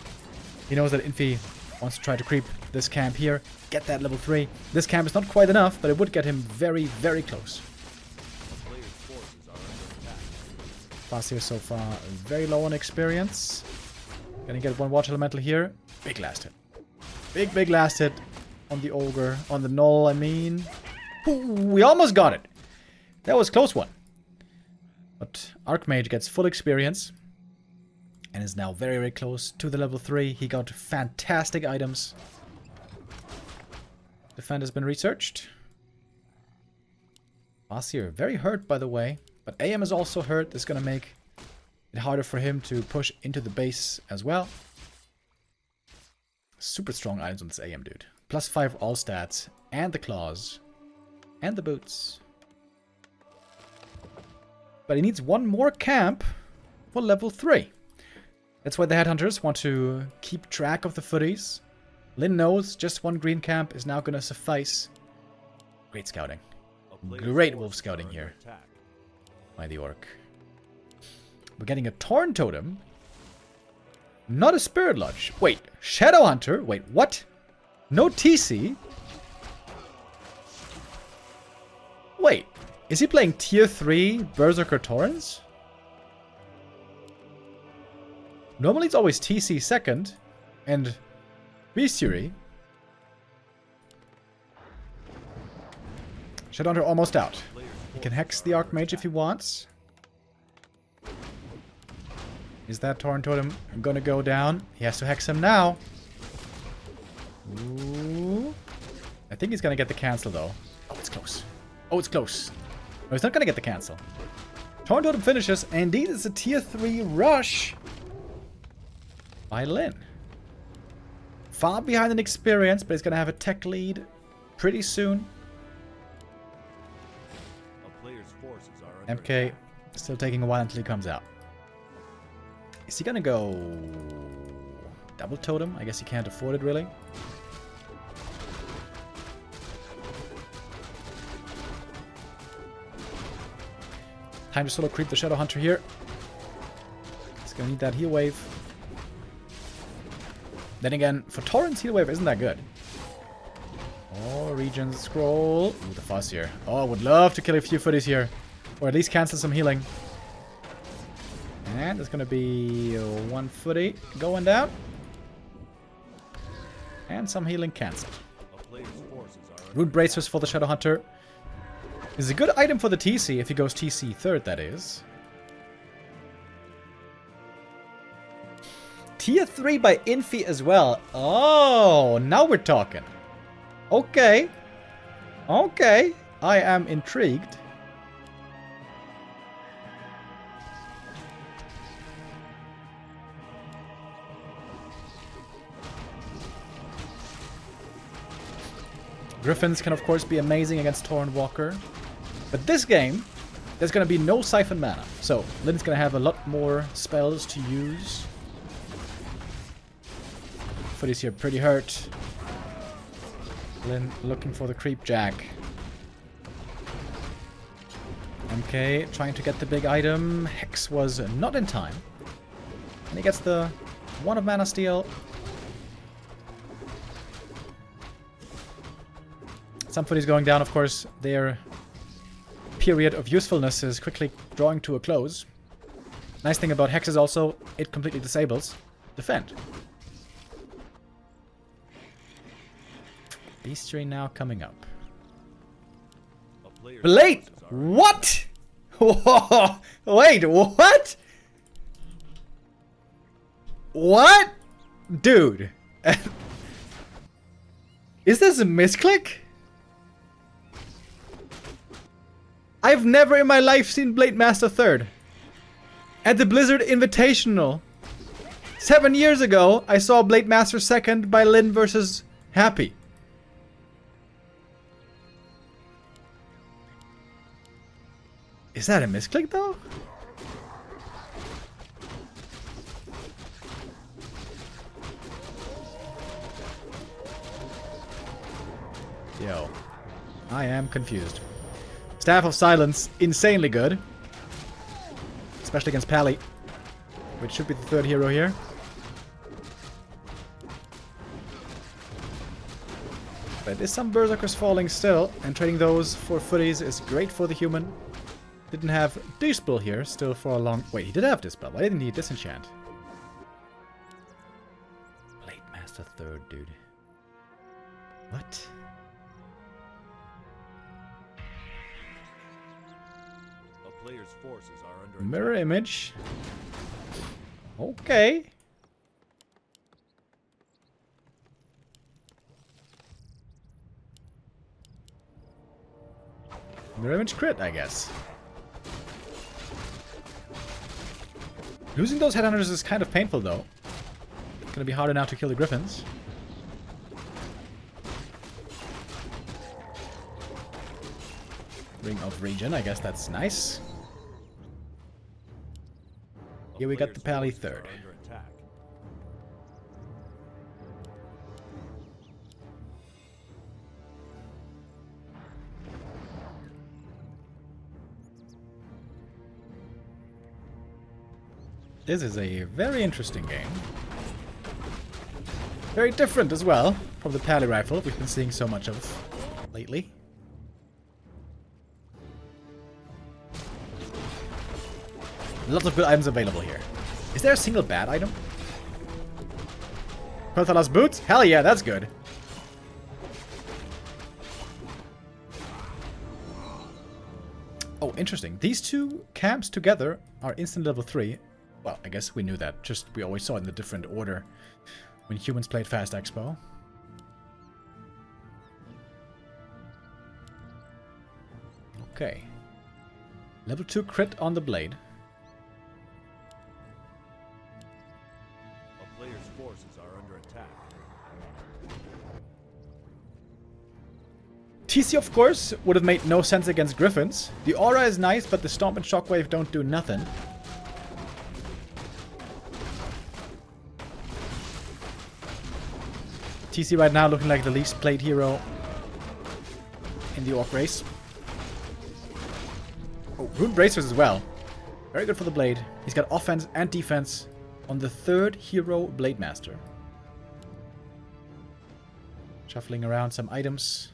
he knows that Infi wants to try to creep this camp here, get that level 3. This camp is not quite enough, but it would get him very, very close.
A player's forces are under attack.
Fast here so far, very low on experience. Gonna get 1 water elemental here. Big last hit. Big last hit on the ogre, on the null, I mean. Ooh, we almost got it. That was a close one. But Archmage gets full experience and is now very, very close to the level 3. He got fantastic items. Defend has been researched. Vasir, very hurt, by the way. But AM is also hurt. This is going to make it harder for him to push into the base as well. Super strong items on this AM dude. +5 all stats, and the claws, and the boots. But he needs 1 more camp for level 3. That's why the headhunters want to keep track of the footies. Lin knows just 1 green camp is now going to suffice. Great scouting.
A player's
Great wolf
forces
scouting
are under
here
attack.
by the orc. We're getting a Torn Totem. Not a Spirit Lodge. Wait, Shadow Hunter? Wait, what? No TC? Wait, is he playing tier 3 Berserker Torrents? Normally it's always TC second and Bestiary. Shadow Hunter almost out. He can hex the Archmage if he wants. Is that Torn Totem gonna go down? He has to hex him now. Ooh. I think he's gonna get the cancel though. Oh, it's close. Oh, it's close. No, he's not gonna get the cancel. Torn Totem finishes, and indeed it's a tier 3 rush by Lin. Far behind in experience, but he's gonna have a tech lead pretty soon.
A player's forces are under
MK
attack.
still taking a while until he comes out. Is he gonna go double totem? I guess he can't afford it really. Time to solo creep the Shadow Hunter here. He's gonna need that heal wave. Then again, for Torrent's heal wave isn't that good. Oh, Regent Scroll. Ooh, the fuss here. Oh, I would love to kill a few footies here. Or at least cancel some healing. And there's gonna be 1 footy going down. And some healing cancelled.
A player's forces are under
Root Bracers for the Shadow Hunter. Is a good item for the TC if he goes TC third, that is. Tier 3 by Infi as well. Oh, now we're talking. Okay. Okay. I am intrigued. Griffins can of course be amazing against Torrent Walker. But this game, there's going to be no Siphon mana. So, Lynn's going to have a lot more spells to use. Footy's here pretty hurt. Lynn looking for the Creep Jack. MK trying to get the big item. Hex was not in time. And he gets the 1 of Mana Steal. Some Footy's going down, of course. Their period of usefulness is quickly drawing to a close. Nice thing about Hex is also it completely disables Defend. Bestiary now coming up. Blade! What? Whoa. Wait, what? What? Dude. Is this a misclick? I've never in my life seen Blade Master 3rd. At the Blizzard Invitational. 7 years ago, I saw Blade Master 2nd by Lyn versus Happy. Is that a misclick though? Yo. I am confused. Staff of Silence, insanely good. Especially against Pally. Which should be the 3rd hero here. But there's some Berserkers falling still, and trading those for footies is great for the human. Didn't have Dispel here, still for a long... Wait, he did have Dispel. Why didn't he disenchant? Blade Master 3rd, dude. What?
A player's forces are under
Mirror
attack.
image. Okay. Mirror image crit, I guess. Losing those headhunters is kind of painful, though. It's gonna be harder now to kill the griffins. Ring of Regen, I guess that's nice. Here we got the Pally 3rd. This is a very interesting game. Very different as well from the Pally rifle we've been seeing so much of lately. Lots of good items available here. Is there a single bad item? Quel'Thala's boots? Hell yeah, that's good. Oh, interesting. These two camps together are instant level 3. Well, I guess we knew that. Just we always saw it in a different order when humans played Fast Expo. Okay. Level 2 crit on the blade.
A player's forces are under attack.
TC, of course, would have made no sense against Griffins. The aura is nice, but the Stomp and Shockwave don't do nothing. TC right now looking like the least played hero in the Orc race. Oh, Rune Bracers as well. Very good for the Blade. He's got offense and defense on the 3rd hero Blade Master. Shuffling around some items.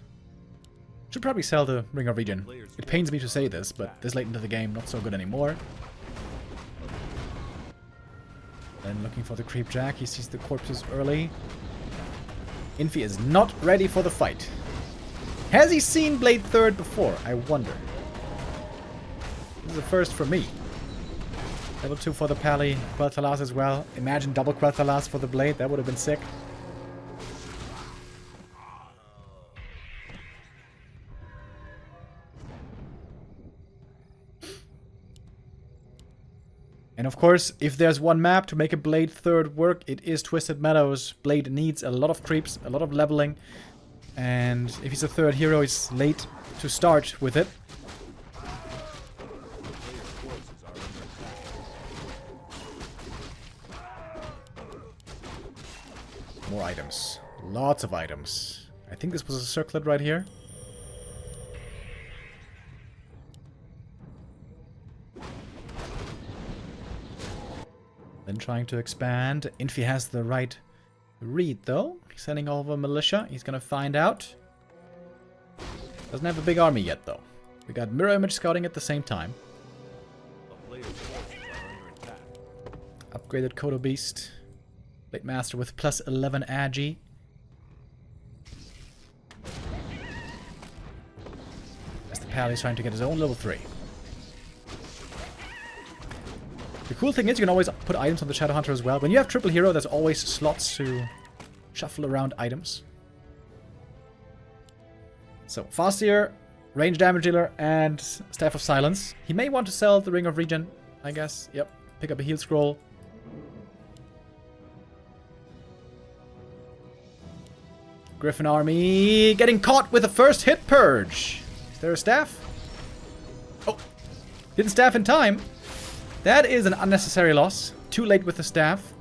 Should probably sell the Ring of Regen. It pains me to say this, but this late into the game, not so good anymore. Then looking for the Creep Jack. He sees the corpses early. Infi is not ready for the fight. Has he seen Blade 3rd before? I wonder. This is a first for me. Level 2 for the Pally. Quel'Thalas as well. Imagine double Quel'Thalas for the blade. That would have been sick. And of course, if there's one map to make a Blade 3rd work, it is Twisted Meadows. Blade needs a lot of creeps, a lot of leveling. And if he's a 3rd hero, he's late to start with it. More items. Lots of items. I think this was a circlet right here. Then trying to expand. Infi has the right read, though. He's sending over militia. He's gonna find out. Doesn't have a big army yet, though. We got mirror image scouting at the same time. Upgraded Kodo Beast. Blade Master with plus 11 Agi. As the Pally's trying to get his own level 3. The cool thing is you can always put items on the Shadowhunter as well. When you have triple hero, there's always slots to shuffle around items. So, Fastier, range damage dealer, and Staff of Silence. He may want to sell the Ring of Regen, I guess. Yep, pick up a heal scroll. Griffin army getting caught with the first hit purge. Is there a staff? Oh, didn't staff in time. That is an unnecessary loss. Too late with the staff.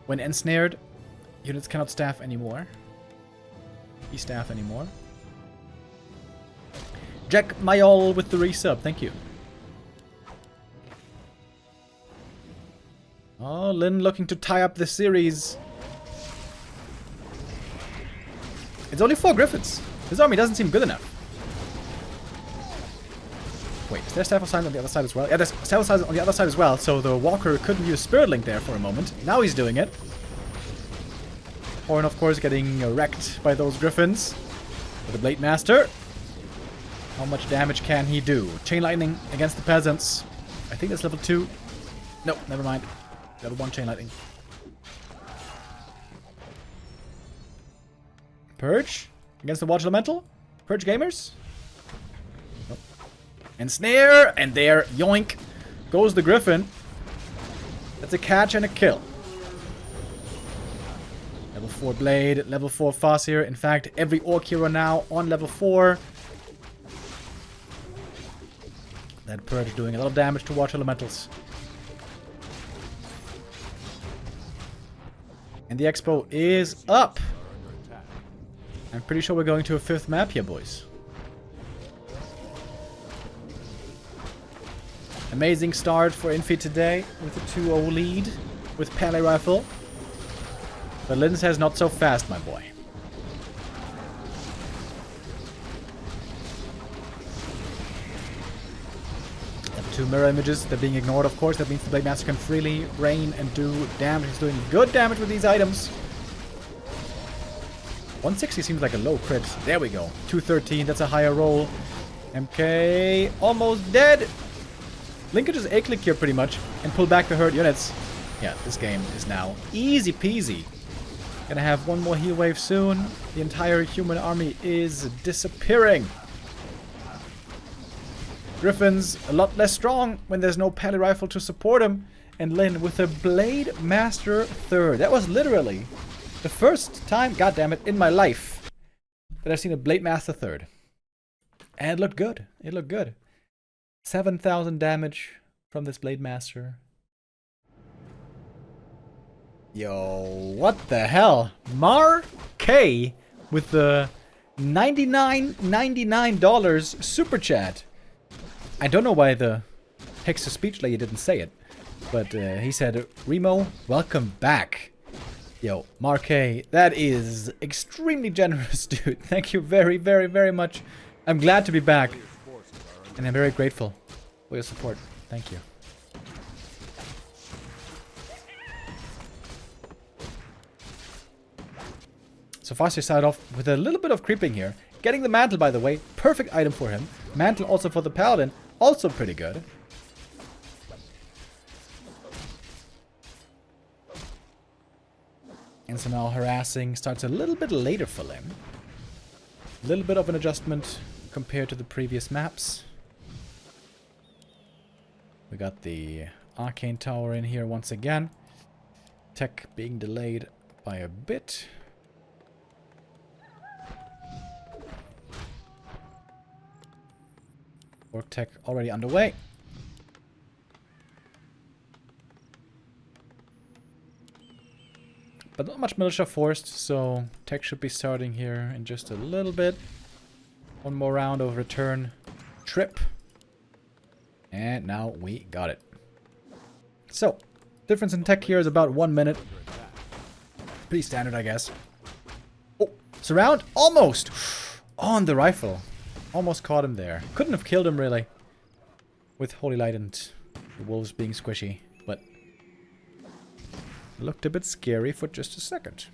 When ensnared, units cannot staff anymore. Staff anymore. Jack Mayol with the resub. Thank you. Oh, Lin looking to tie up the series. It's only 4 Griffins. His army doesn't seem good enough. Wait, is there Staff of Silence on the other side as well? Yeah, there's Staff of Silence on the other side as well, so the Walker couldn't use Spirit Link there for a moment. Now he's doing it. Horn, of course, getting wrecked by those Griffins. With the Blade Master. How much damage can he do? Chain Lightning against the Peasants. I think that's level 2. No, never mind. Level 1 Chain Lightning. Purge against the Watch Elemental. Purge Gamers. Nope. And Snare, and there, yoink, goes the Griffin. That's a catch and a kill. Level 4 Blade, level 4 Farseer. In fact, every Orc hero now on level 4. That Purge doing a lot of damage to Watch Elementals. And the Expo is up. I'm pretty sure we're going to a 5th map here, boys. Amazing start for Infi today with a 2-0 lead with Pele Rifle. But Lin says not so fast, my boy. Level 2 mirror images, they're being ignored, of course. That means the Blade Master can freely rain and do damage. He's doing good damage with these items. 160 seems like a low crit. There we go. 213, that's a higher roll. MK almost dead. Link could just A-click here pretty much and pull back the hurt units. Yeah, this game is now easy peasy. Gonna have one more heal wave soon. The entire human army is disappearing. Griffin's a lot less strong when there's no Pally Rifle to support him. And Lin with a Blade Master 3rd. That was literally the first time, goddammit, in my life that I've seen a Blade Master 3rd. And it looked good. It looked good. 7,000 damage from this Blade Master. Yo, what the hell? Mar K with the $99.99 super chat. I don't know why the Hexa speech lady didn't say it, but he said, Remo, welcome back. Yo, Marquet, that is extremely generous, dude. Thank you very, very, very much. I'm glad to be back. And I'm very grateful for your support. Thank you. So Fastier started off with a little bit of creeping here. Getting the Mantle, by the way. Perfect item for him. Mantle also for the Paladin. Also pretty good. And so now harassing starts a little bit later for Lin. A little bit of an adjustment compared to the previous maps. We got the Arcane Tower in here once again. Tech being delayed by a bit. Orc tech already underway. But not much militia forced, so tech should be starting here in just a little bit. One more round of return trip. And now we got it. So, difference in tech here is about 1 minute. Pretty standard, I guess. Oh, surround? Almost! On the rifle. Almost caught him there. Couldn't have killed him, really. With Holy Light and the wolves being squishy. But looked a bit scary for just a second.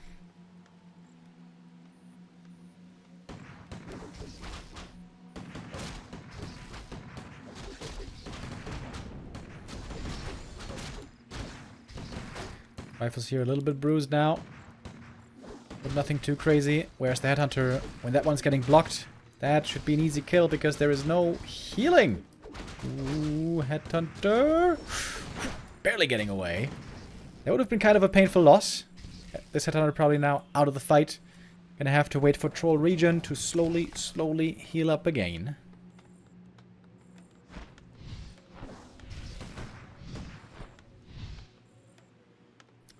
Rifles here a little bit bruised now. But nothing too crazy. Whereas the Headhunter, when that one's getting blocked, that should be an easy kill because there is no healing. Ooh, Headhunter. Barely getting away. That would have been kind of a painful loss. This Headhunter probably now out of the fight. Gonna have to wait for Troll Region to slowly heal up again.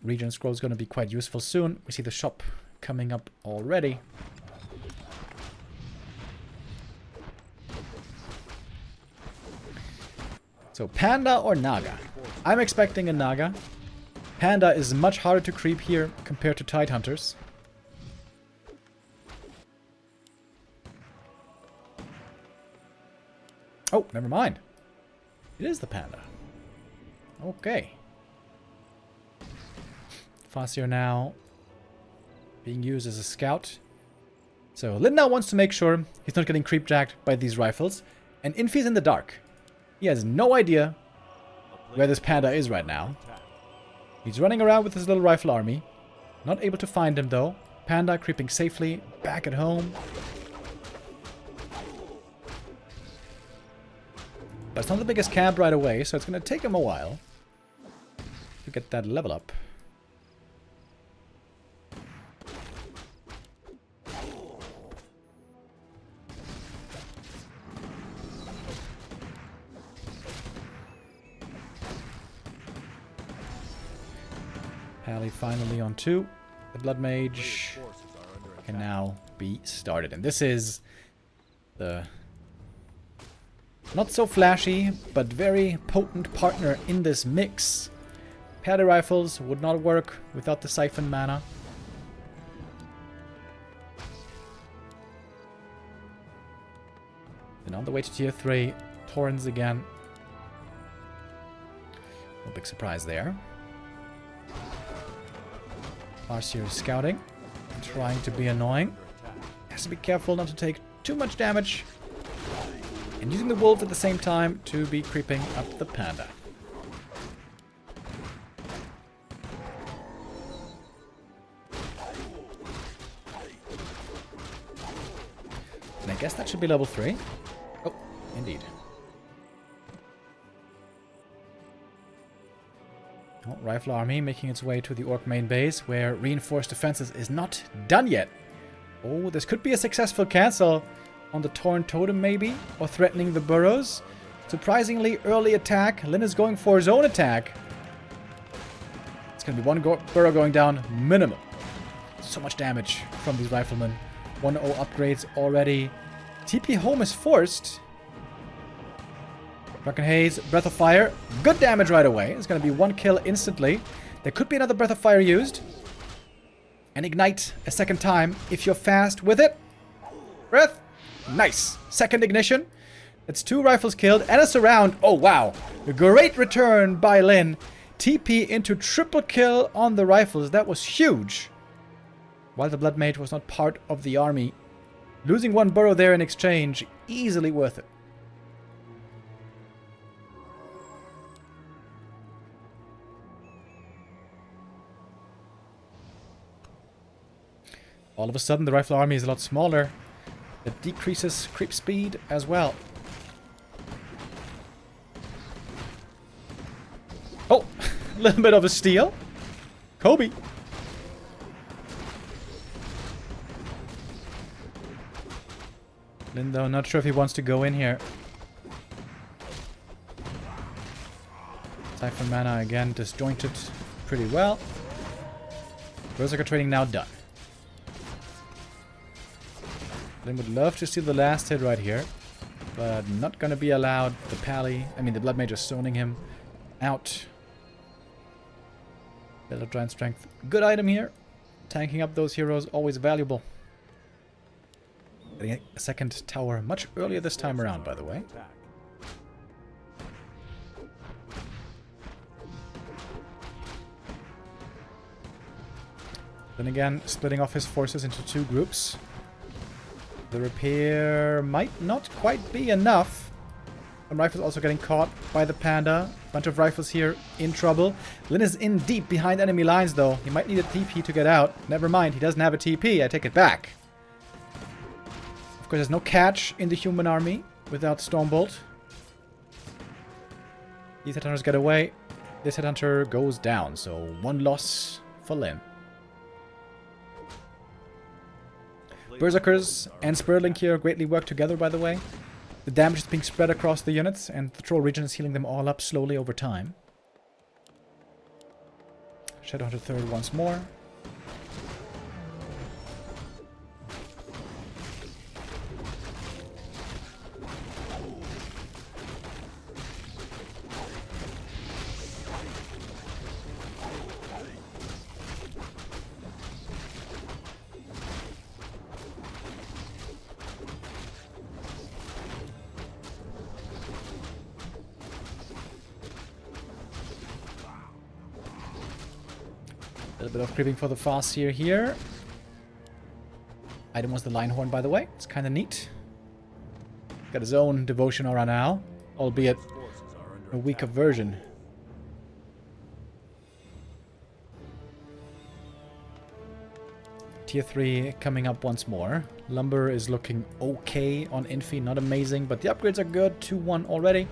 Region scroll is going to be quite useful soon. We see the shop coming up already. So Panda or Naga? I'm expecting a Naga. Panda is much harder to creep here compared to Tidehunters. Oh, never mind. It is the Panda. Okay. Fasir now being used as a scout. So Lin now wants to make sure he's not getting creepjacked by these rifles. And Infi's in the dark. He has no idea where this Panda is right now. He's running around with his little rifle army. Not able to find him though. Panda creeping safely back at home. But it's not the biggest camp right away, so it's going to take him a while to get that level up. Pally finally on 2. The Blood Mage can now be started. And this is the not so flashy, but very potent partner in this mix. Paddy rifles would not work without the Siphon mana. And on the way to tier 3, Torrens again. No big surprise there. Farseer is scouting, trying to be annoying. Has to be careful not to take too much damage. And using the wolves at the same time to be creeping up the Panda. And I guess that should be level 3. Oh, indeed. Oh, Rifle Army making its way to the Orc main base, where reinforced defenses is not done yet. Oh, this could be a successful cancel on the Torn Totem maybe, or threatening the burrows. Surprisingly early attack. Lin is going for his own attack. It's going to be one burrow going down minimum. So much damage from these riflemen. 1-0 upgrades already. TP home is forced. Drunken Haze, Breath of Fire. Good damage right away. It's going to be 1 kill instantly. There could be another Breath of Fire used. And Ignite a second time if you're fast with it. Breath. Nice. Second ignition. That's 2 rifles killed and a surround. Oh, wow. A great return by Lin. TP into triple kill on the rifles. That was huge. While the Blood Mage was not part of the army. Losing 1 burrow there in exchange. Easily worth it. All of a sudden, the rifle army is a lot smaller. It decreases creep speed as well. Oh, a little bit of a steal. Kobe. Lindo, not sure if he wants to go in here. Siphon mana again, disjointed pretty well. Berserker training now done. Lin would love to see the last hit right here, but not gonna be allowed. The pally, the Blood Mage is zoning him out. Build of Giant Strength, good item here. Tanking up those heroes, always valuable. Getting a second tower much earlier this time around, by the way. Then again, splitting off his forces into two groups. The repair might not quite be enough. Some rifles also getting caught by the panda. Bunch of rifles here in trouble. Lin is in deep behind enemy lines, though. He might need a TP to get out. Never mind, he doesn't have a TP. I take it back. Of course, there's no catch in the human army without Stormbolt. These headhunters get away. This headhunter goes down, so one loss for Lin. Berserkers and Spurlink here greatly work together, by the way. The damage is being spread across the units, and the Troll region is healing them all up slowly over time. Shadowhunter third once more. A little bit of creeping for the Farseer here. Item was the Linehorn, by the way. It's kind of neat. Got his own devotion aura now, albeit a weaker version. Tier 3 coming up once more. Lumber is looking okay on Infi, not amazing, but the upgrades are good. 2-1 already.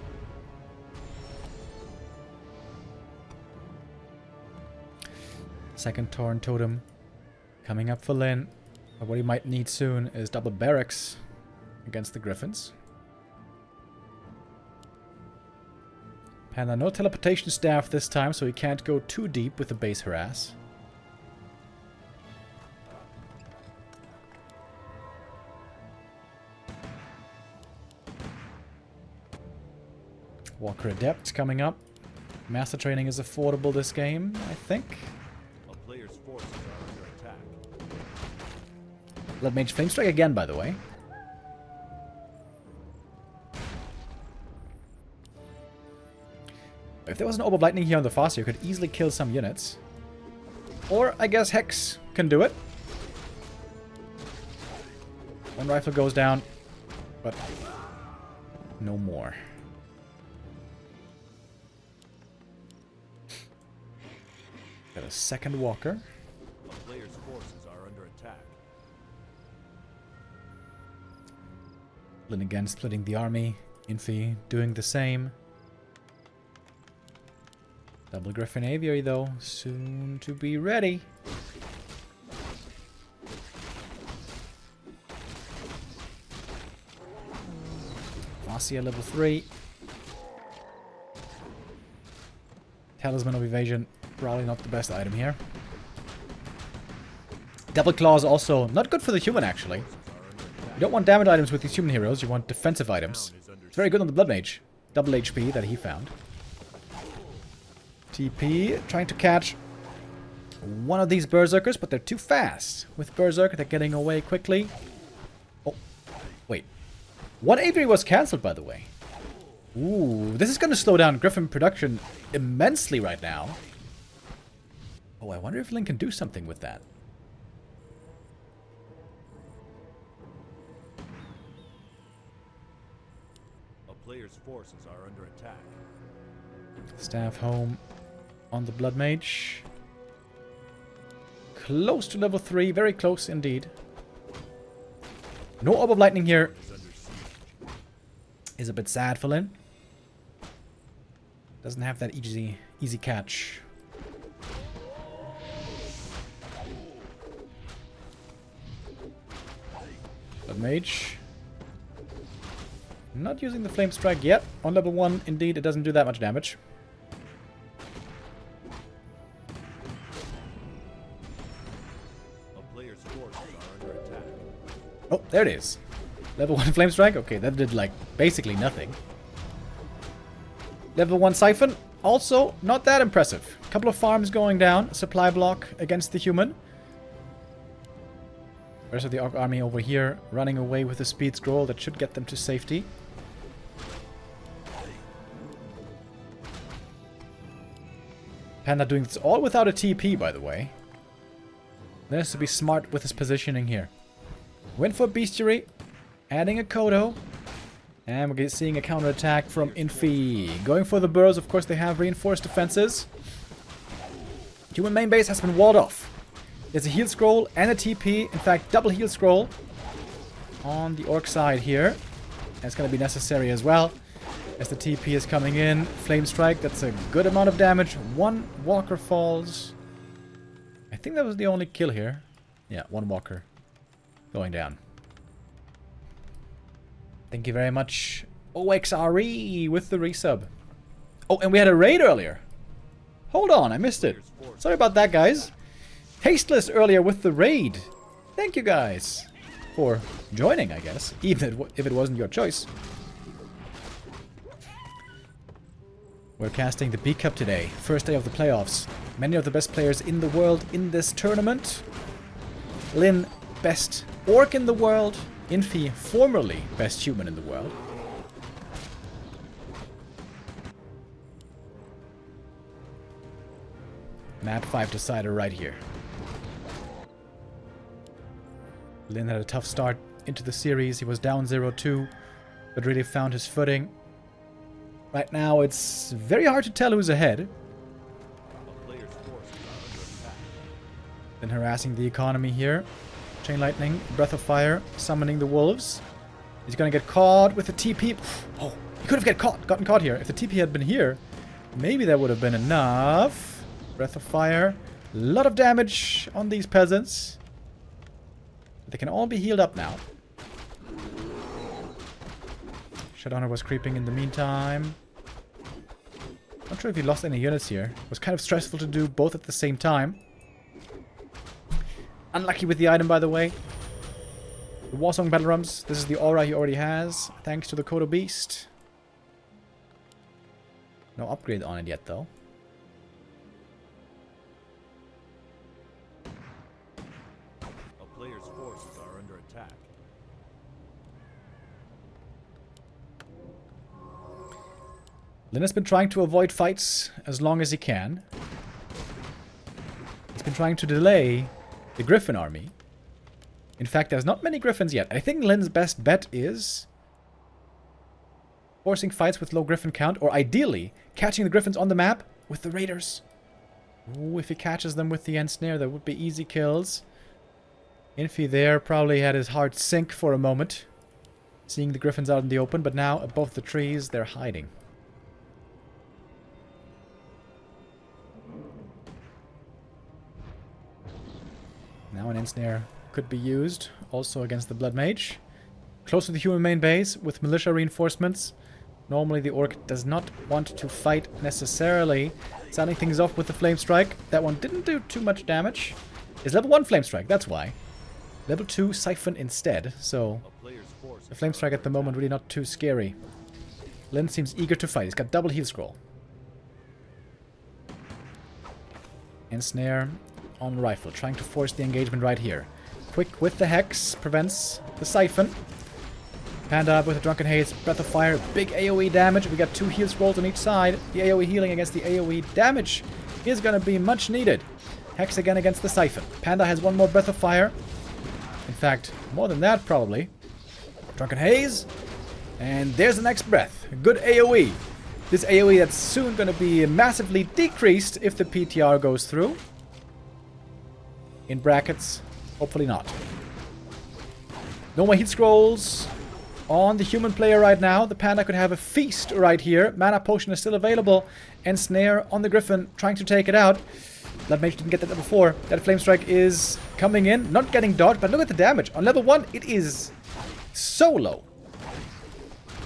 Second Torn Totem coming up for Lin. But what he might need soon is double barracks against the Griffins. Panda, no teleportation staff this time, so he can't go too deep with the base harass. Walker Adept coming up. Master Training is affordable this game, I think.
Forces are under attack.
Blood Mage Flame Strike again, by the way. If there was an Orb of Lightning here on the Farseer, you could easily kill some units. Or, I guess, Hex can do it. One rifle goes down, but no more. Got a second Walker.
A player's forces are under attack.
Lin again splitting the army. Infi doing the same. Double Griffin Aviary, though, soon to be ready. Farseer level 3. Talisman of Evasion, probably not the best item here. Double Claws also not good for the human, actually. You don't want damage items with these human heroes, you want defensive items. It's very good on the Blood Mage. Double HP that he found. TP, trying to catch one of these Berserkers, but they're too fast. With Berserker, they're getting away quickly. Oh, wait. One Aviary was cancelled, by the way. Ooh, this is going to slow down Griffin production immensely right now. Oh, I wonder if Link can do something with that.
A player's forces are under attack.
Staff home on the Blood Mage. Close to level 3, very close indeed. No Orb of Lightning here. Is a bit sad for Lin. Doesn't have that easy catch. But Mage. Not using the Flame Strike yet. On level 1, indeed, it doesn't do that much damage.
A player's forces are under attack.
Oh, there it is. Level 1 Flame Strike. Okay, that did, like, basically nothing. Level 1 Siphon. Also, not that impressive. A couple of farms going down. Supply block against the human. Rest of the Orc army over here running away with the speed scroll. That should get them to safety. Panda doing this all without a TP, by the way. There has to be smart with his positioning here. Went for Bestiary. Adding a Kodo. And we're seeing a counterattack from Infi. Going for the burrows. Of course, they have reinforced defenses. Human main base has been walled off. There's a heal scroll and a TP. In fact, double heal scroll on the Orc side here. That's going to be necessary as well. As the TP is coming in. Flame Strike, that's a good amount of damage. One Walker falls. I think that was the only kill here. Yeah, one Walker going down. Thank you very much, OXRE, with the resub. Oh, and we had a raid earlier. Hold on, I missed it. Sorry about that, guys. Tasteless earlier with the raid. Thank you, guys, for joining, I guess, even if it wasn't your choice. We're casting the B Cup today, first day of the playoffs. Many of the best players in the world in this tournament. Lin, best Orc in the world. Infi, formerly best human in the world. Map 5 decider right here. Lin had a tough start into the series. He was down 0-2, but really found his footing. Right now, it's very hard to tell who's ahead.
A player's forces are under attack.
Then harassing the economy here. Chain Lightning, Breath of Fire, summoning the wolves. He's gonna get caught with the TP. Oh, he could have gotten caught here. If the TP had been here, maybe that would have been enough. Breath of Fire. A lot of damage on these peasants. They can all be healed up now. Shadowrunner was creeping in the meantime. Not sure if he lost any units here. It was kind of stressful to do both at the same time. Unlucky with the item, by the way. The Warsong Battle Rums. This is the aura he already has, thanks to the Kodo Beast. No upgrade on it yet, though.
A player's forces are under attack.
Lin has been trying to avoid fights as long as he can. He's been trying to delay the Griffin army. In fact, there's not many Griffins yet. I think Lin's best bet is forcing fights with low Griffin count, or ideally, catching the Griffins on the map with the Raiders. Ooh, if he catches them with the Ensnare, that would be easy kills. Infi there probably had his heart sink for a moment, seeing the Griffins out in the open, but now above the trees, they're hiding. Now an Ensnare could be used, also against the Blood Mage. Close to the human main base, with militia reinforcements. Normally the Orc does not want to fight necessarily. Starting things off with the Flame Strike. That one didn't do too much damage. It's level 1 Flame Strike, that's why. Level 2 Siphon instead, so
A player's forces
the Flame Strike at the moment really not too scary. Lin seems eager to fight. He's got double heal scroll. Ensnare on rifle, trying to force the engagement right here. Quick with the Hex, prevents the Siphon. Panda with a Drunken Haze, Breath of Fire, big AoE damage. We got 2 heal scrolls on each side. The AoE healing against the AoE damage is going to be much needed. Hex again against the Siphon. Panda has 1 more Breath of Fire. In fact, more than that probably. Drunken Haze. And there's the next breath. Good AoE. This AoE that's soon going to be massively decreased if the PTR goes through. In brackets, hopefully not. No more heat scrolls on the human player right now. The Panda could have a feast right here. Mana Potion is still available. And Snare on the Griffin, trying to take it out. Blood Mage didn't get that level 4. That Flame Strike is coming in. Not getting dodged, but look at the damage. On level 1, it is so low.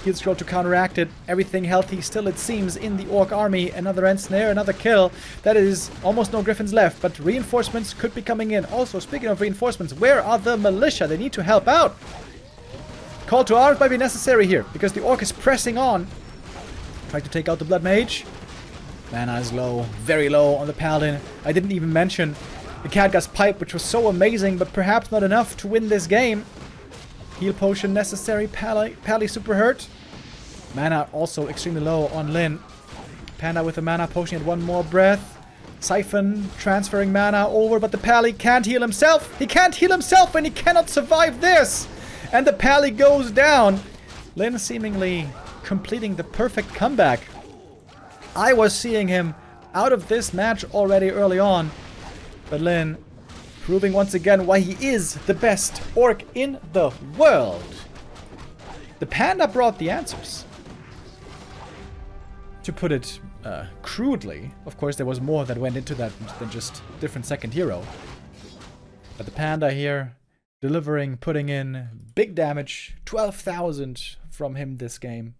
Heal Scroll to counteract it. Everything healthy still, it seems, in the Orc army. Another End Snare, another kill. That is almost no Griffins left, but reinforcements could be coming in. Also, speaking of reinforcements, where are the Militia? They need to help out. Call to arms might be necessary here, because the Orc is pressing on. Trying to take out the Blood Mage. Mana is low, very low on the Paladin. I didn't even mention the Khadgar's Pipe, which was so amazing, but perhaps not enough to win this game. Heal Potion necessary, Pally super hurt. Mana also extremely low on Lyn. Panda with a Mana Potion at one more breath. Siphon transferring mana over, but the Pally can't heal himself. He can't heal himself and he cannot survive this. And the Pally goes down. Lyn seemingly completing the perfect comeback. I was seeing him out of this match already early on. But Lyn proving once again why he is the best Orc in the world. The Panda brought the answers. To put it crudely, of course there was more that went into that than just different second hero. But the Panda here delivering, putting in big damage, 12,000 from him this game.